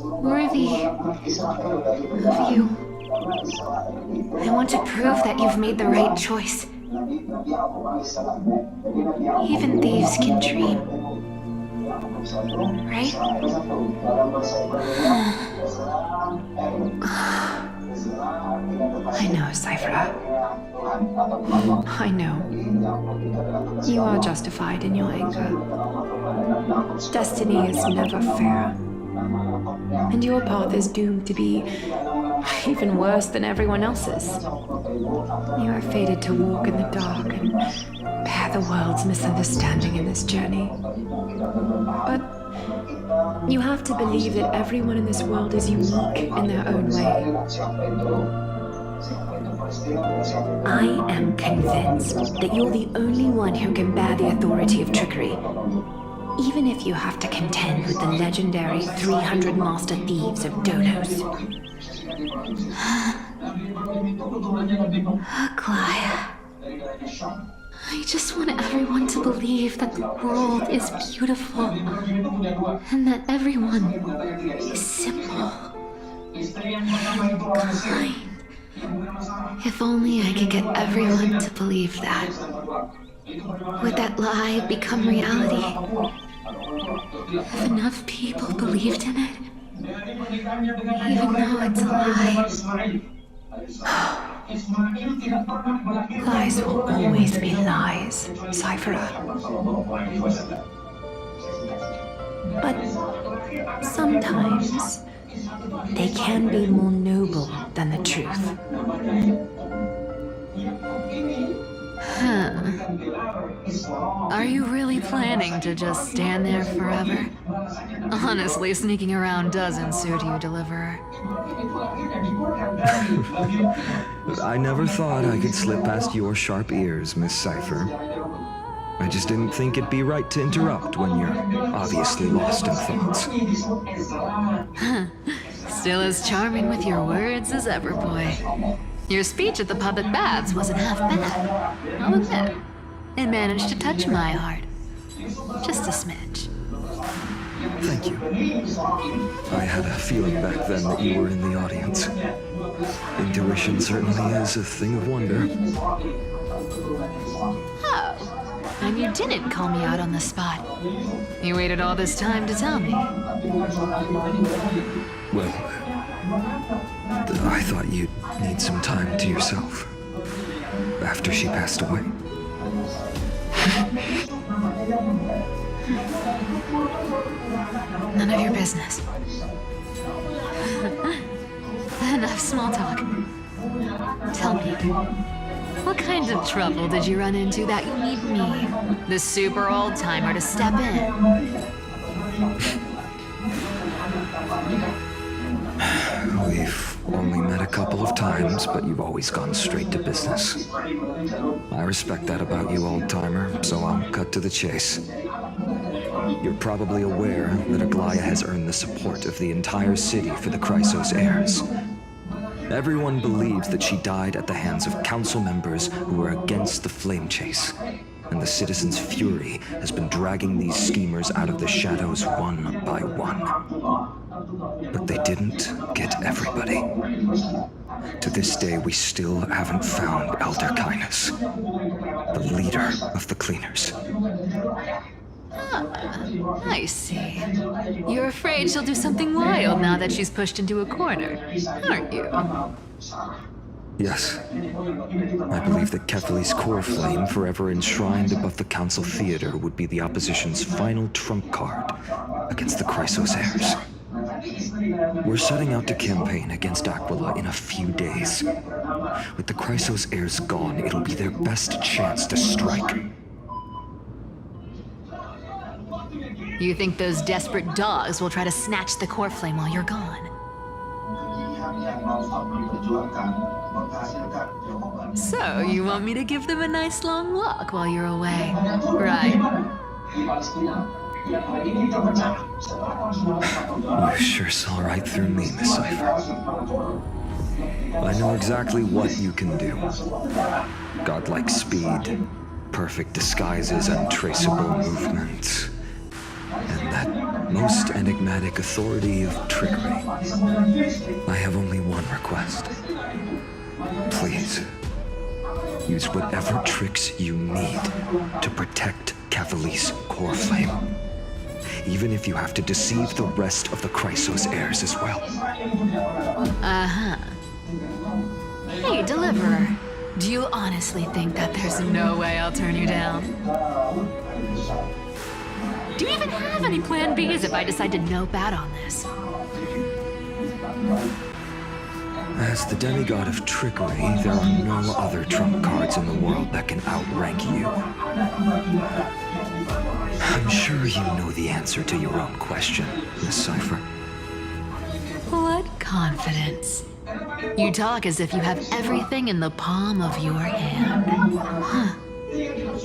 worthy of you. I want to prove that you've made the right choice. Even thieves can dream. Right? I know, Cypher. I know. You are justified in your anger. Destiny is never fair. And your path is doomed to be even worse than everyone else's. You are fated to walk in the dark and bear the world's misunderstanding in this journey. But you have to believe that everyone in this world is unique in their own way. I am convinced that you're the only one who can bear the authority of trickery. Even if you have to contend with the legendary 300 master thieves of Dolos. Aglaia. I just want everyone to believe that the world is beautiful. And that everyone is simple. Kind. If only I could get everyone to believe that. Would that lie become reality? If enough people believed in it, even though it's a lie. Lies will always be lies, Cypher. But sometimes they can be more noble than the truth. Huh. Are you really planning to just stand there forever? Honestly, sneaking around doesn't suit you, Deliverer. I never thought I could slip past your sharp ears, Miss Cypher. I just didn't think it'd be right to interrupt when you're obviously lost in thoughts. Still as charming with your words as ever, boy. Your speech at the public baths wasn't half bad. I'll admit. It managed to touch my heart. Just a smidge. Thank you. I had a feeling back then that you were in the audience. Intuition certainly is a thing of wonder. Oh, and you didn't call me out on the spot. You waited all this time to tell me. Well, I thought you'd need some time to yourself. After she passed away. None of your business. Enough small talk. Tell me, what kind of trouble did you run into that you need me, the super old-timer, to step in? We've only met a couple of times, but you've always gone straight to business. I respect that about you, old-timer, so I'll cut to the chase. You're probably aware that Aglaia has earned the support of the entire city for the Chrysos heirs. Everyone believes that she died at the hands of council members who were against the flame chase, and the citizens' fury has been dragging these schemers out of the shadows one by one. But they didn't get everybody. To this day, we still haven't found Elder Kynus, the leader of the cleaners. Ah, I see. You're afraid she'll do something wild now that she's pushed into a corner, aren't you? Yes. I believe that Kefali's core flame, forever enshrined above the council theater, would be the opposition's final trump card against the Chrysos heirs. We're setting out to campaign against Aquila in a few days. With the Chrysos heirs gone, it'll be their best chance to strike. You think those desperate dogs will try to snatch the core flame while you're gone? So, you want me to give them a nice long walk while you're away, right? You sure saw right through me, Miss Cypher. I know exactly what you can do. Godlike speed, perfect disguises, untraceable movements, and that most enigmatic authority of trickery. I have only one request. Please, use whatever tricks you need to protect Cavali's core flame. Even if you have to deceive the rest of the Chrysos heirs as well. Uh-huh. Hey, Deliverer. Do you honestly think that there's no way I'll turn you down? Do you even have any plan Bs if I decide to nope out on this? As the demigod of trickery, there are no other trump cards in the world that can outrank you. I'm sure you know the answer to your own question, Miss Cypher. What confidence. You talk as if you have everything in the palm of your hand. Huh.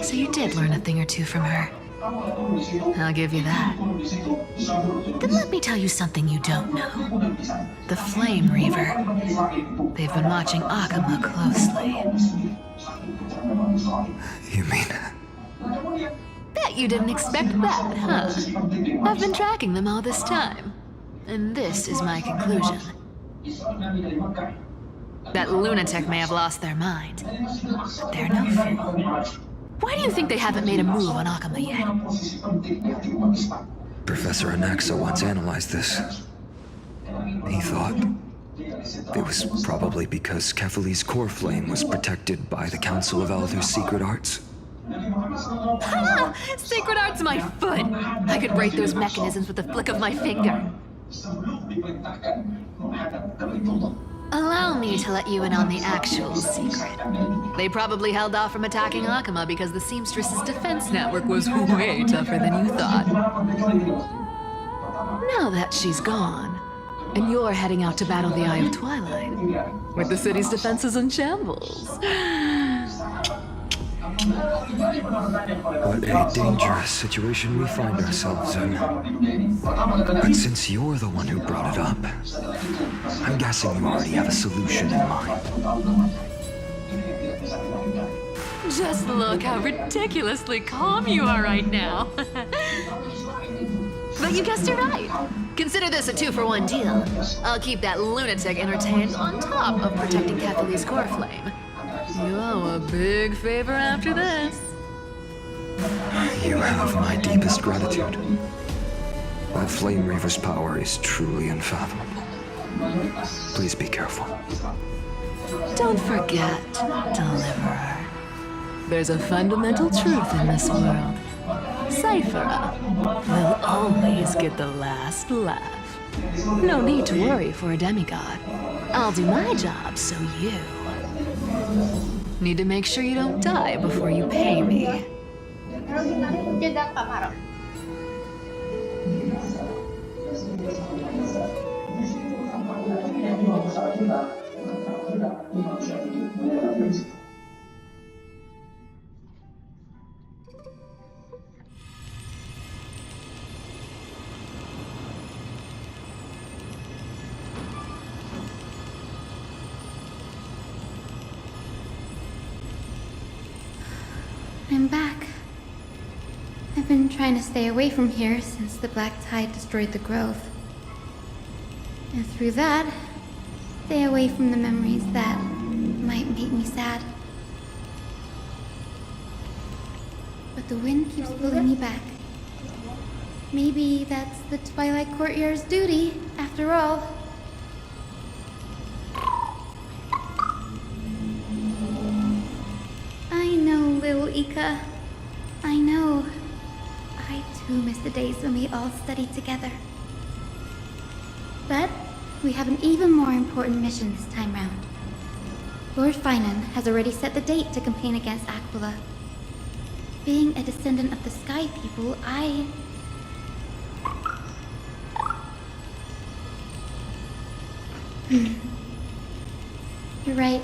So you did learn a thing or two from her. I'll give you that. Then let me tell you something you don't know. The Flame Reaver. They've been watching Akama closely. You mean... Bet you didn't expect that, huh? I've been tracking them all this time. And this is my conclusion. That lunatic may have lost their mind, but they're no fool. Why do you think they haven't made a move on Akama yet? Professor Anaxa once analyzed this. He thought it was probably because Kefali's core flame was protected by the Council of Elders' secret arts. Ha! Sacred art's my foot! I could break those mechanisms with the flick of my finger. Allow me to let you in on the actual secret. They probably held off from attacking Akama because the Seamstress's defense network was way tougher than you thought. Now that she's gone, and you're heading out to battle the Eye of Twilight, with the city's defenses in shambles. What a dangerous situation we find ourselves in. But since you're the one who brought it up, I'm guessing you already have a solution in mind. Just look how ridiculously calm you are right now. But you guessed it right. Consider this a 2-for-1 deal. I'll keep that lunatic entertained on top of protecting Kefali's core flame. You owe a big favor after this. You have my deepest gratitude. That Flame Reaver's power is truly unfathomable. Please be careful. Don't forget, Deliverer. There's a fundamental truth in this world. Cypher will always get the last laugh. No need to worry for a demigod. I'll do my job, so you... need to make sure you don't die before you pay me. I'm back. I've been trying to stay away from here since the Black Tide destroyed the grove. And through that, stay away from the memories that might make me sad. But the wind keeps pulling me back. Maybe that's the Twilight Courtyard's duty, after all. I know, little Ika. I know. I too miss the days when we all studied together. But we have an even more important mission this time round. Lord Finan has already set the date to campaign against Aquila. Being a descendant of the Sky People, You're right.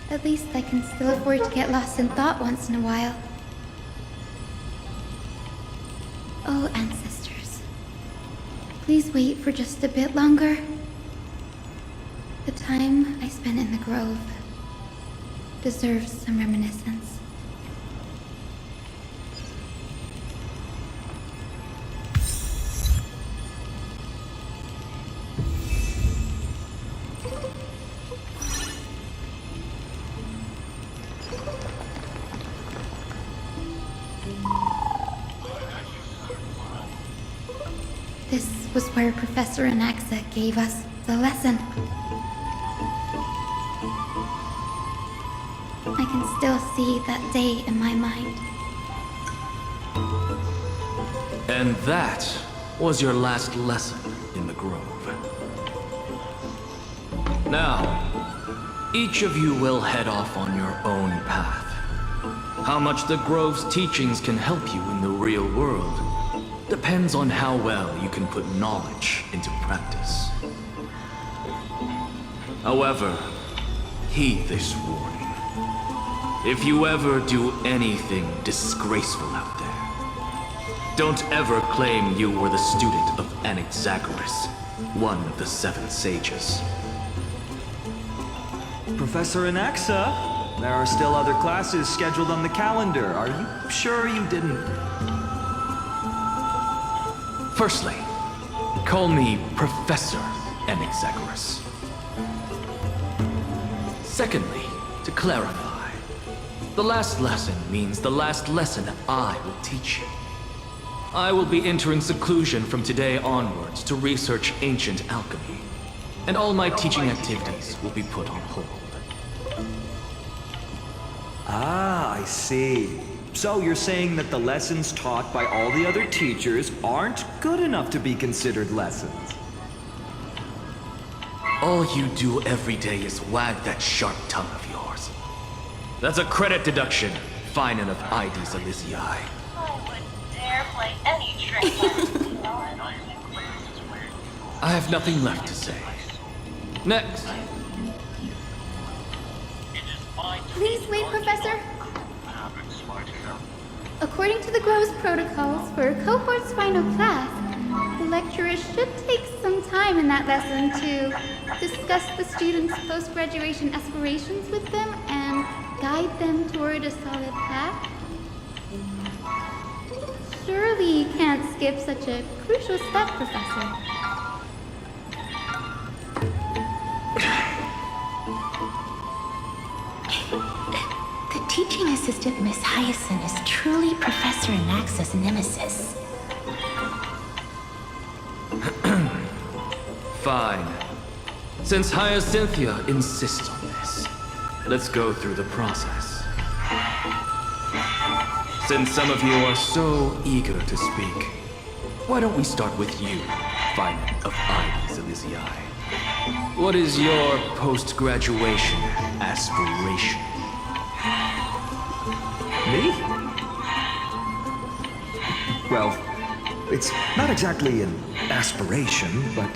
At least I can still afford to get lost in thought once in a while. Oh, ancestors. Please wait for just a bit longer. The time I spent in the grove deserves some reminiscence. This was where Professor Anaxa gave us the lesson. I can still see that day in my mind. And that was your last lesson in the Grove. Now, each of you will head off on your own path. How much the Grove's teachings can help you in the real world depends on how well you can put knowledge into practice. However, heed this warning. If you ever do anything disgraceful out there, don't ever claim you were the student of Anaxagoras, one of the 7 sages. Professor Anaxa, there are still other classes scheduled on the calendar. Are you sure you didn't? Firstly, call me Professor Anaxagoras. Secondly, to clarify, the last lesson means the last lesson I will teach you. I will be entering seclusion from today onwards to research ancient alchemy, and all my teaching activities will be put on hold. Ah, I see. So you're saying that the lessons taught by all the other teachers aren't good enough to be considered lessons? All you do every day is wag that sharp tongue of yours. That's a credit deduction, Finan of Ides Elysiae. I wouldn't dare play any trick. I have nothing left to say. Next. Please wait, Professor. According to the Grove's protocols for a cohort's final class, the lecturer should take some time in that lesson to discuss the students' post-graduation aspirations with them and guide them toward a solid path. Surely you can't skip such a crucial step, Professor. The teaching assistant, Miss Hyacinth, is truly Professor Anaxa's nemesis. Fine. Since Hyacinthia insists on this, let's go through the process. Since some of you are so eager to speak, why don't we start with you, Finan of Ides Elysiae? What is your post-graduation aspiration? Me? Well, it's not exactly an aspiration, but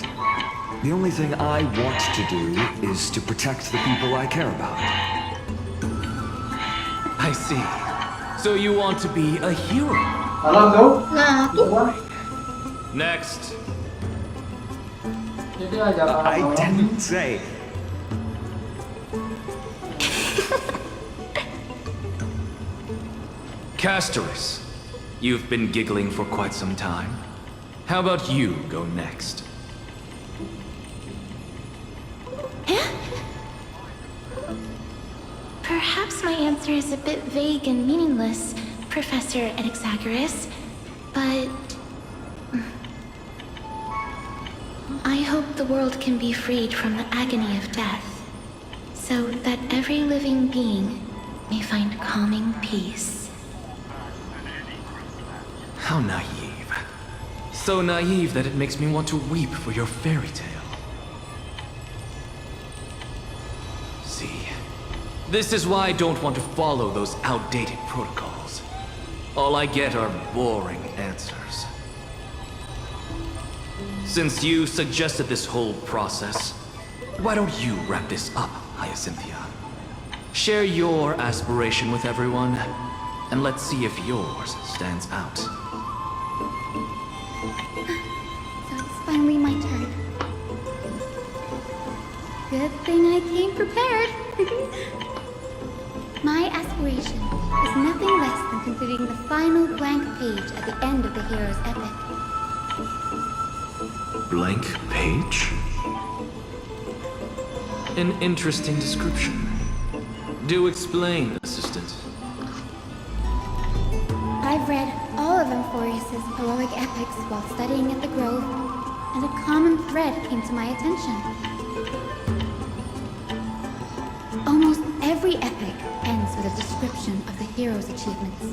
the only thing I want to do is to protect the people I care about. I see. So you want to be a hero? Next. I didn't say. Castorus, you've been giggling for quite some time. How about you go next? Perhaps my answer is a bit vague and meaningless, Professor Anaxagoras, but I hope the world can be freed from the agony of death, so that every living being may find calming peace. How naive. So naive that it makes me want to weep for your fairy tale. See, this is why I don't want to follow those outdated protocols. All I get are boring answers. Since you suggested this whole process, why don't you wrap this up, Hyacinthia? Share your aspiration with everyone, and let's see if yours stands out. So it's finally my turn. Good thing I came prepared. My aspiration is nothing less than completing the final blank page at the end of the hero's epic. Blank page? An interesting description. Do explain, assistant. I've read all of Amphorius's heroic epics while studying at the Grove, and a common thread came to my attention. Almost every epic ends with a description of the hero's achievements.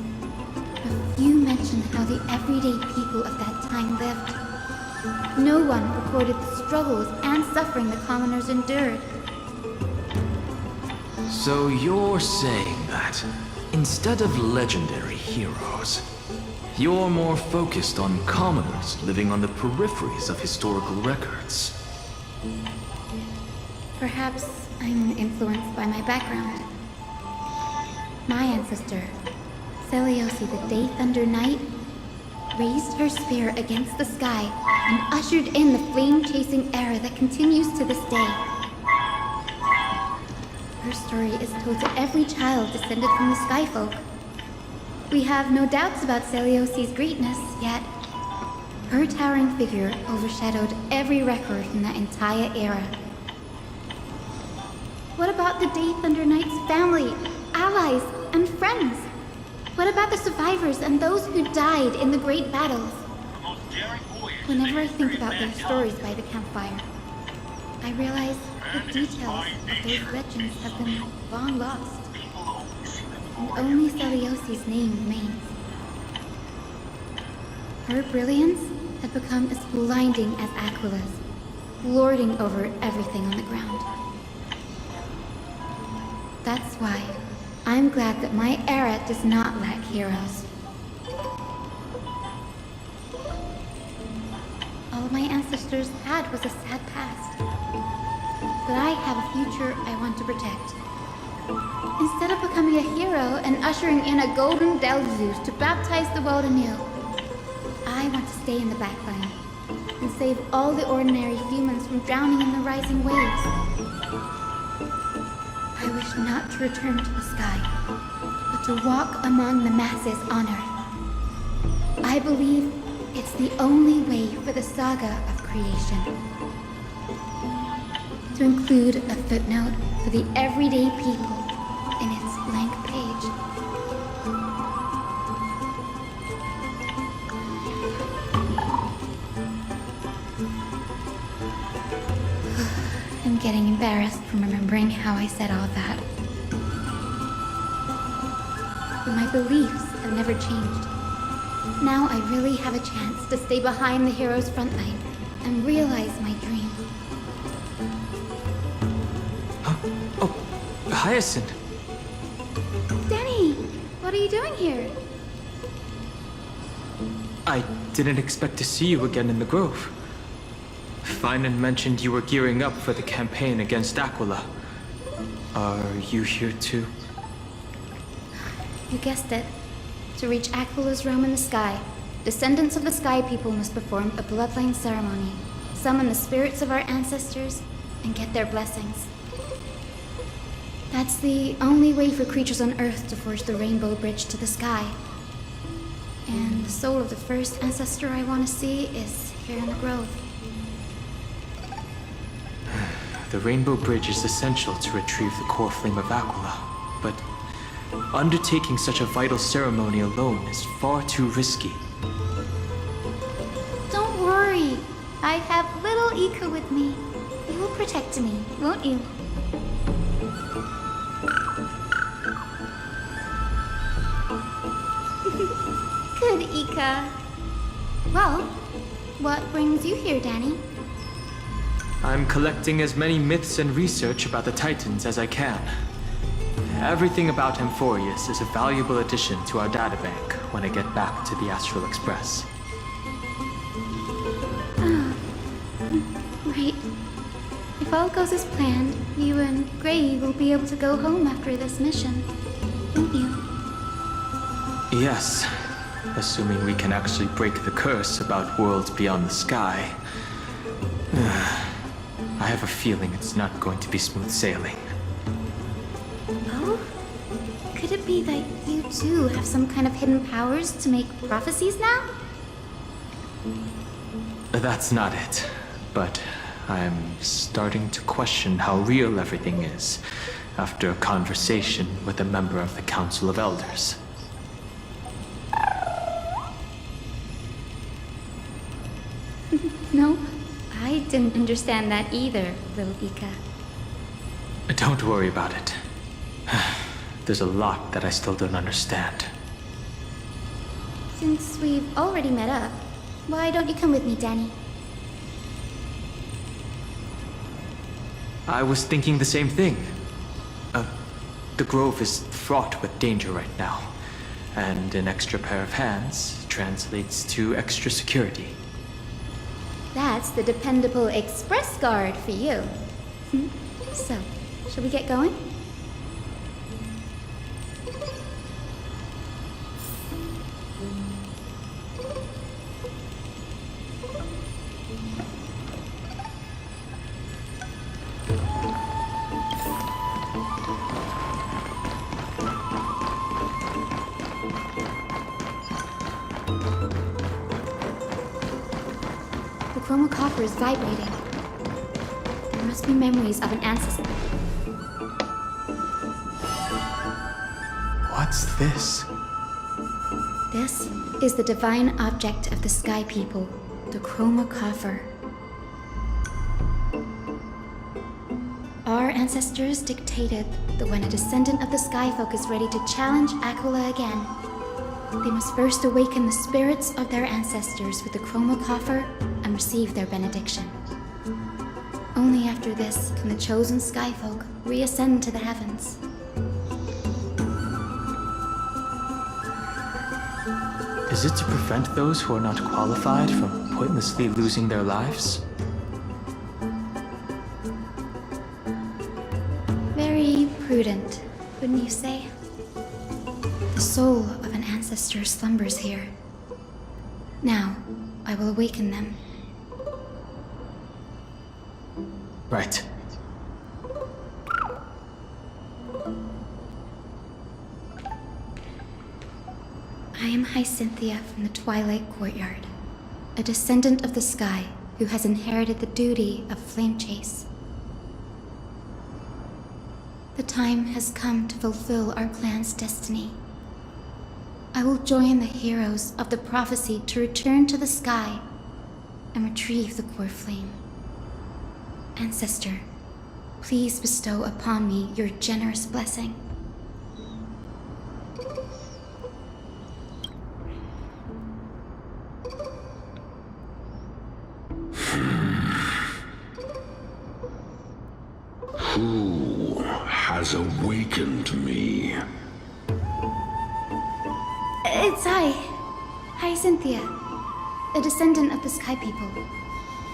But few mention how the everyday people of that time lived. No one recorded the struggles and suffering the commoners endured. So you're saying that, instead of legendary heroes, you're more focused on commoners living on the peripheries of historical records. Perhaps I'm influenced by my background. My ancestor, Seliosi the Day Thunder Knight, raised her spear against the sky and ushered in the flame-chasing era that continues to this day. Her story is told to every child descended from the Skyfolk. We have no doubts about Seliosi's greatness, yet her towering figure overshadowed every record from that entire era. What about the Day Thunder Knight's family, allies, and friends? What about the survivors and those who died in the great battles? Whenever I think about their stories by the campfire, I realize the details of those legends have been long lost, and only Seliosi's name remains. Her brilliance had become as blinding as Aquila's, lording over everything on the ground. That's why I'm glad that my era does not lack heroes. All my ancestors had was a sad past. But I have a future I want to protect. Instead of becoming a hero and ushering in a golden Delzus to baptize the world anew, I want to stay in the backline and save all the ordinary humans from drowning in the rising waves. I wish not to return to the sky, but to walk among the masses on Earth. I believe it's the only way for the saga of creation. To include a footnote for the everyday people in its blank page. I'm getting embarrassed from remembering how I said all that. But my beliefs have never changed. Now I really have a chance to stay behind the hero's front line and realize my dream. Hyacinth! Danny! What are you doing here? I didn't expect to see you again in the Grove. Finan mentioned you were gearing up for the campaign against Aquila. Are you here too? You guessed it. To reach Aquila's realm in the sky, descendants of the Sky People must perform a bloodline ceremony, summon the spirits of our ancestors, and get their blessings. That's the only way for creatures on Earth to forge the rainbow bridge to the sky. And the soul of the first ancestor I want to see is here in the Grove. The rainbow bridge is essential to retrieve the core flame of Aquila, but undertaking such a vital ceremony alone is far too risky. Don't worry. I have little Ika with me. You will protect me, won't you? Good, Ika. Well, What brings you here, Danny? I'm collecting as many myths and research about the Titans as I can. Everything about Amphorius is a valuable addition to our databank when I get back to the Astral Express. Ah, right. If all goes as planned, you and Gray will be able to go home after this mission, won't you? Yes, assuming we can actually break the curse about worlds beyond the sky. I have a feeling it's not going to be smooth sailing. Oh? Could it be that you too have some kind of hidden powers to make prophecies now? That's not it, but I'm starting to question how real everything is after a conversation with a member of the Council of Elders. No, I didn't understand that either, little Ika. Don't worry about it. There's a lot that I still don't understand. Since we've already met up, why don't you come with me, Danny? I was thinking the same thing. The Grove is fraught with danger right now, and an extra pair of hands translates to extra security. That's the dependable express guard for you. So, shall we get going? The chromocopter is vibrating. There must be memories of an ancestor. What's this? This is the divine object of the Sky People, the chromocopter. Our ancestors dictated that when a descendant of the Skyfolk is ready to challenge Aquila again, they must first awaken the spirits of their ancestors with the chromocopter and receive their benediction. Only after this can the chosen Skyfolk reascend to the heavens. Is it to prevent those who are not qualified from pointlessly losing their lives? Very prudent, wouldn't you say? The soul of an ancestor slumbers here. Now, I will awaken them. Right. I am Hyacinthia from the Twilight Courtyard, a descendant of the sky who has inherited the duty of flame chase. The time has come to fulfill our clan's destiny. I will join the heroes of the prophecy to return to the sky and retrieve the core flame. Ancestor, please bestow upon me your generous blessing. Who has awakened me? It's I, Hyacinthia, a descendant of the Sky People.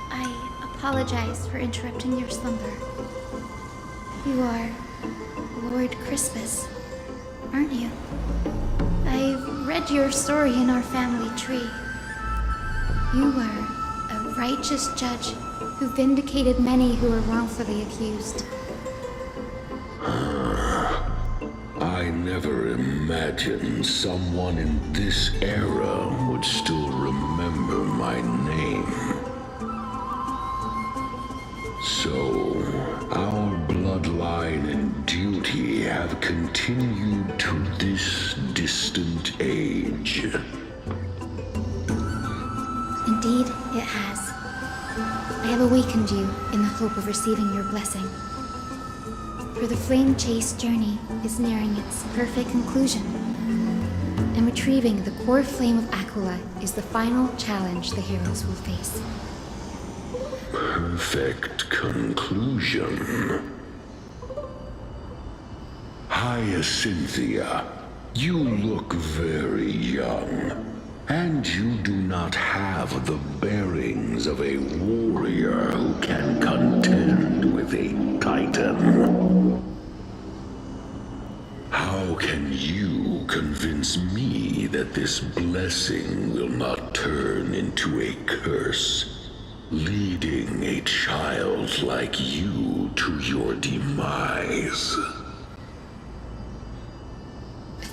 I apologize for interrupting your slumber. You are Lord Crispus, aren't you? I've read your story in our family tree. You were a righteous judge who vindicated many who were wrongfully accused. I never imagined someone in this era would still remember my name. So, our bloodline and duty have continued to this distant age. Indeed, it has. I have awakened you in the hope of receiving your blessing. For the flame chase journey is nearing its perfect conclusion. and retrieving the core flame of Aquila is the final challenge the heroes will face. Perfect conclusion. Hyacinthia, you look very young, and you do not have the bearings of a warrior who can contend with a titan. How can you convince me that this blessing will not turn into a curse, leading a child like you to your demise?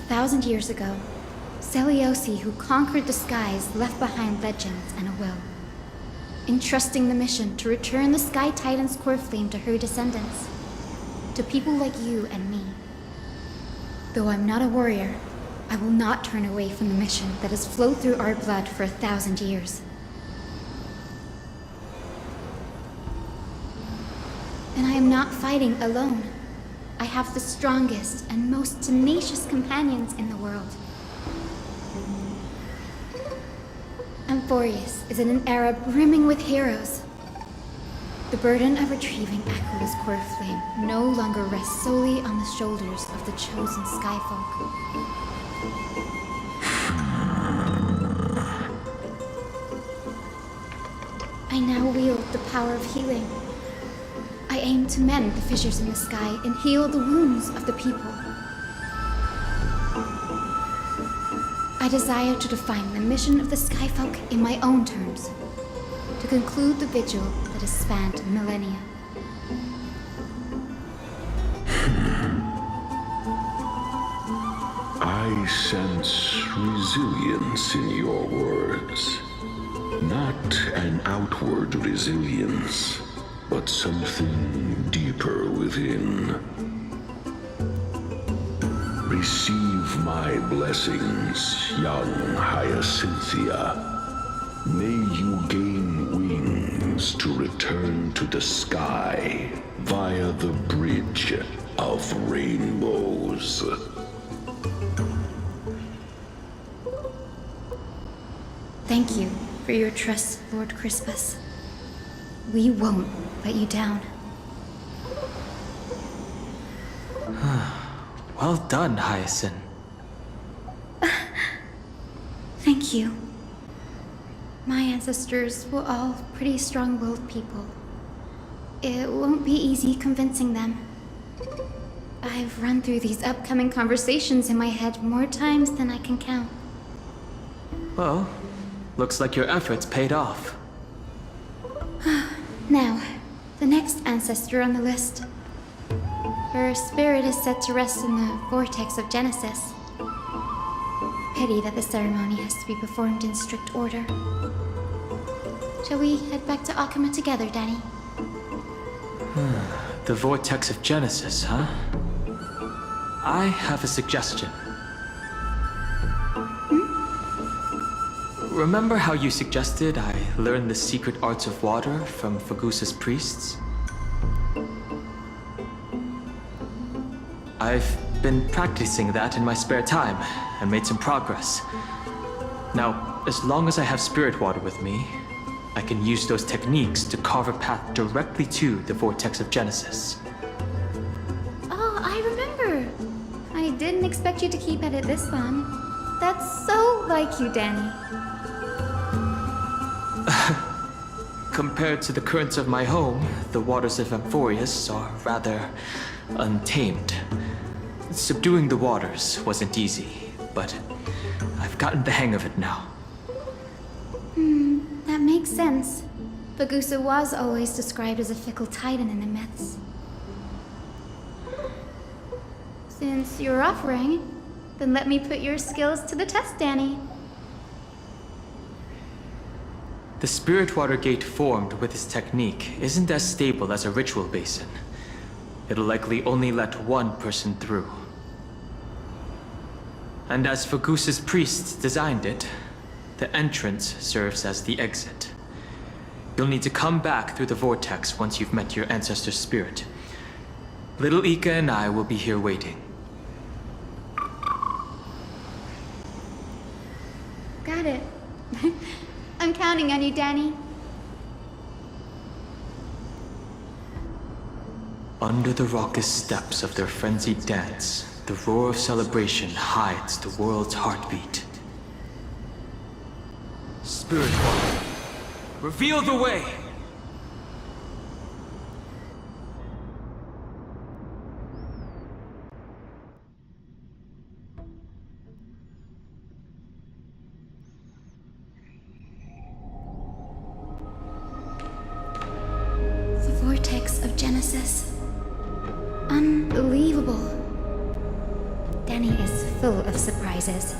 1,000 years ago, Seliosi, who conquered the skies, left behind legends and a will, entrusting the mission to return the Sky Titan's core flame to her descendants, to people like you and me. Though I'm not a warrior, I will not turn away from the mission that has flowed through our blood for 1,000 years. And I am not fighting alone. I have the strongest and most tenacious companions in the world. Amphorius is in an era brimming with heroes. The burden of retrieving Aquila's core flame no longer rests solely on the shoulders of the chosen Skyfolk. I now wield the power of healing. I aim to mend the fissures in the sky and heal the wounds of the people. I desire to define the mission of the Skyfolk in my own terms, to conclude the vigil that has spanned millennia. I sense resilience in your words. Not an outward resilience, but something deeper within. Receive my blessings, young Hyacinthia. May you gain wings to return to the sky via the bridge of rainbows. Thank you for your trust, Lord Crispus. We won't let you down. Well done, Hyacinth. Thank you. My ancestors were all pretty strong-willed people. It won't be easy convincing them. I've run through these upcoming conversations in my head more times than I can count. Well, looks like your efforts paid off. Now, the next ancestor on the list. Her spirit is said to rest in the vortex of Genesis. Pity that the ceremony has to be performed in strict order. Shall we head back to Akama together, Danny? The vortex of Genesis, huh? I have a suggestion. Remember how you suggested I learn the secret arts of water from Fagusa's priests? I've been practicing that in my spare time and made some progress. Now, as long as I have spirit water with me, I can use those techniques to carve a path directly to the vortex of Genesis. Oh, I remember. I didn't expect you to keep at it this long. That's so like you, Danny. Compared to the currents of my home, the waters of Amphorius are rather untamed. Subduing the waters wasn't easy, but I've gotten the hang of it now. That makes sense. Fagusa was always described as a fickle titan in the myths. Since you're offering, then let me put your skills to the test, Danny. The spirit water gate formed with this technique isn't as stable as a ritual basin. It'll likely only let one person through. And as Fagusa's priests designed it, the entrance serves as the exit. You'll need to come back through the vortex once you've met your ancestor's spirit. Little Ika and I will be here waiting. counting on you, Danny. Under the raucous steps of their frenzied dance, the roar of celebration hides the world's heartbeat. Spirit One, reveal the way! The vortex of Genesis. Unbelievable. Danny is full of surprises.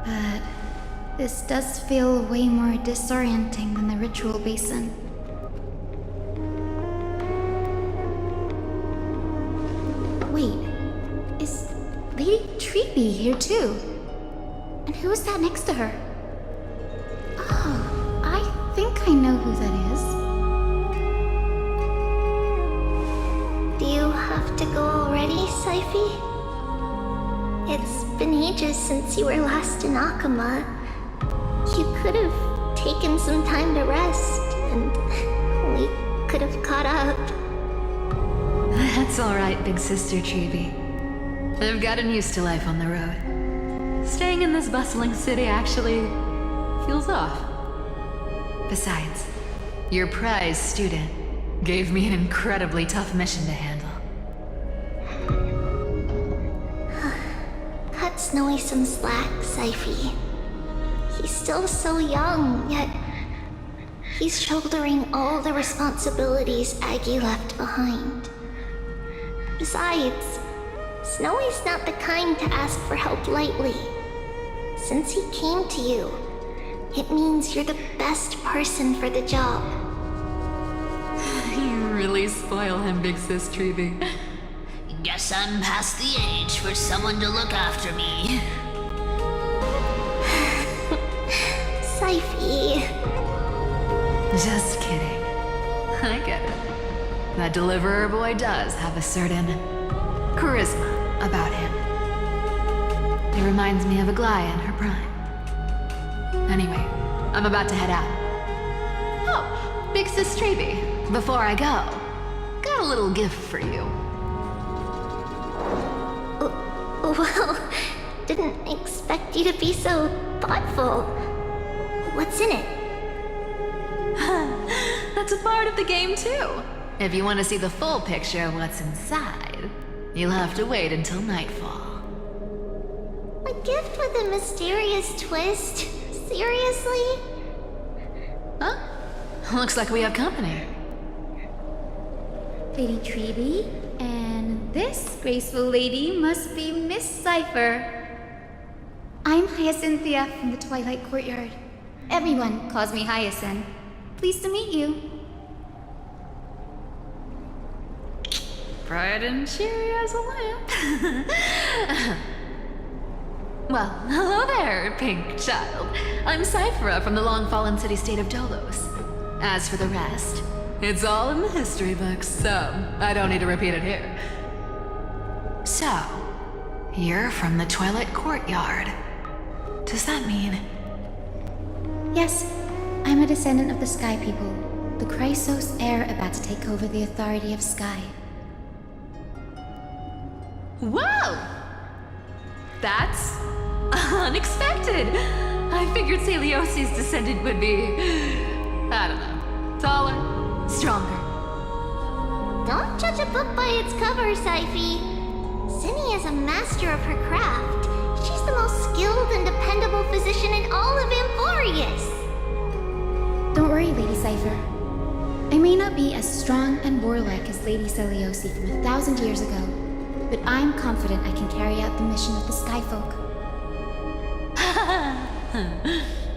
But this does feel way more disorienting than the ritual basin. Wait, is Lady Treeby here too? And who is that next to her? Oh, I think I know who that is. Do you have to go already, Syphie? It's been ages since you were last in Akama. You could have taken some time to rest, and we could have caught up. That's alright, big sister Treeby. I've gotten used to life on the road. Staying in this bustling city actually feels off. Besides, your prize student gave me an incredibly tough mission to handle. Cut Snowy some slack, Syphie. He's still so young, yet he's shouldering all the responsibilities Aggie left behind. Besides, Snowy's not the kind to ask for help lightly. Since he came to you, it means you're the best person for the job. You really spoil him, big sis Treeby. Guess I'm past the age for someone to look after me. Syphie. Just kidding. I get it. That deliverer boy does have a certain charisma about him. He reminds me of a Aglaia in her prime. Anyway, I'm about to head out. Oh, big sis Treeby, before I go, got a little gift for you. Well, didn't expect you to be so thoughtful. What's in it? That's a part of the game too. If you want to see the full picture of what's inside, you'll have to wait until nightfall. A gift with a mysterious twist? Seriously? Huh? Looks like we have company. Lady Treeby, and this graceful lady must be Miss Cypher. I'm Hyacinthia from the Twilight Courtyard. Everyone calls me Hyacinth. Pleased to meet you. Bright and cheery as a lamp. Well, hello there, pink child. I'm Cyphera from the long-fallen city-state of Dolos. As for the rest, it's all in the history books, so I don't need to repeat it here. So, you're from the Twilight Courtyard. Does that mean... Yes, I'm a descendant of the Sky People, the Chrysos heir about to take over the authority of Sky. Whoa! That's unexpected. I figured Celiosi's descendant would be, I don't know, taller, stronger. Don't judge a book by its cover, Syphie. Zinni is a master of her craft. She's the most skilled and dependable physician in all of Amphorius. Don't worry, Lady Cypher. I may not be as strong and warlike as Lady Celiosi from 1,000 years ago, but I'm confident I can carry out the mission of the Skyfolk.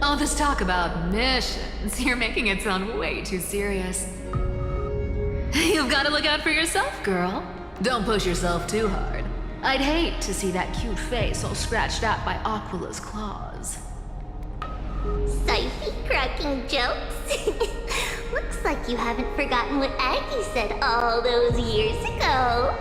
All this talk about missions, you're making it sound way too serious. You've got to look out for yourself, girl. Don't push yourself too hard. I'd hate to see that cute face all scratched out by Aquila's claws. Syphie cracking jokes? Looks like you haven't forgotten what Aggie said all those years ago.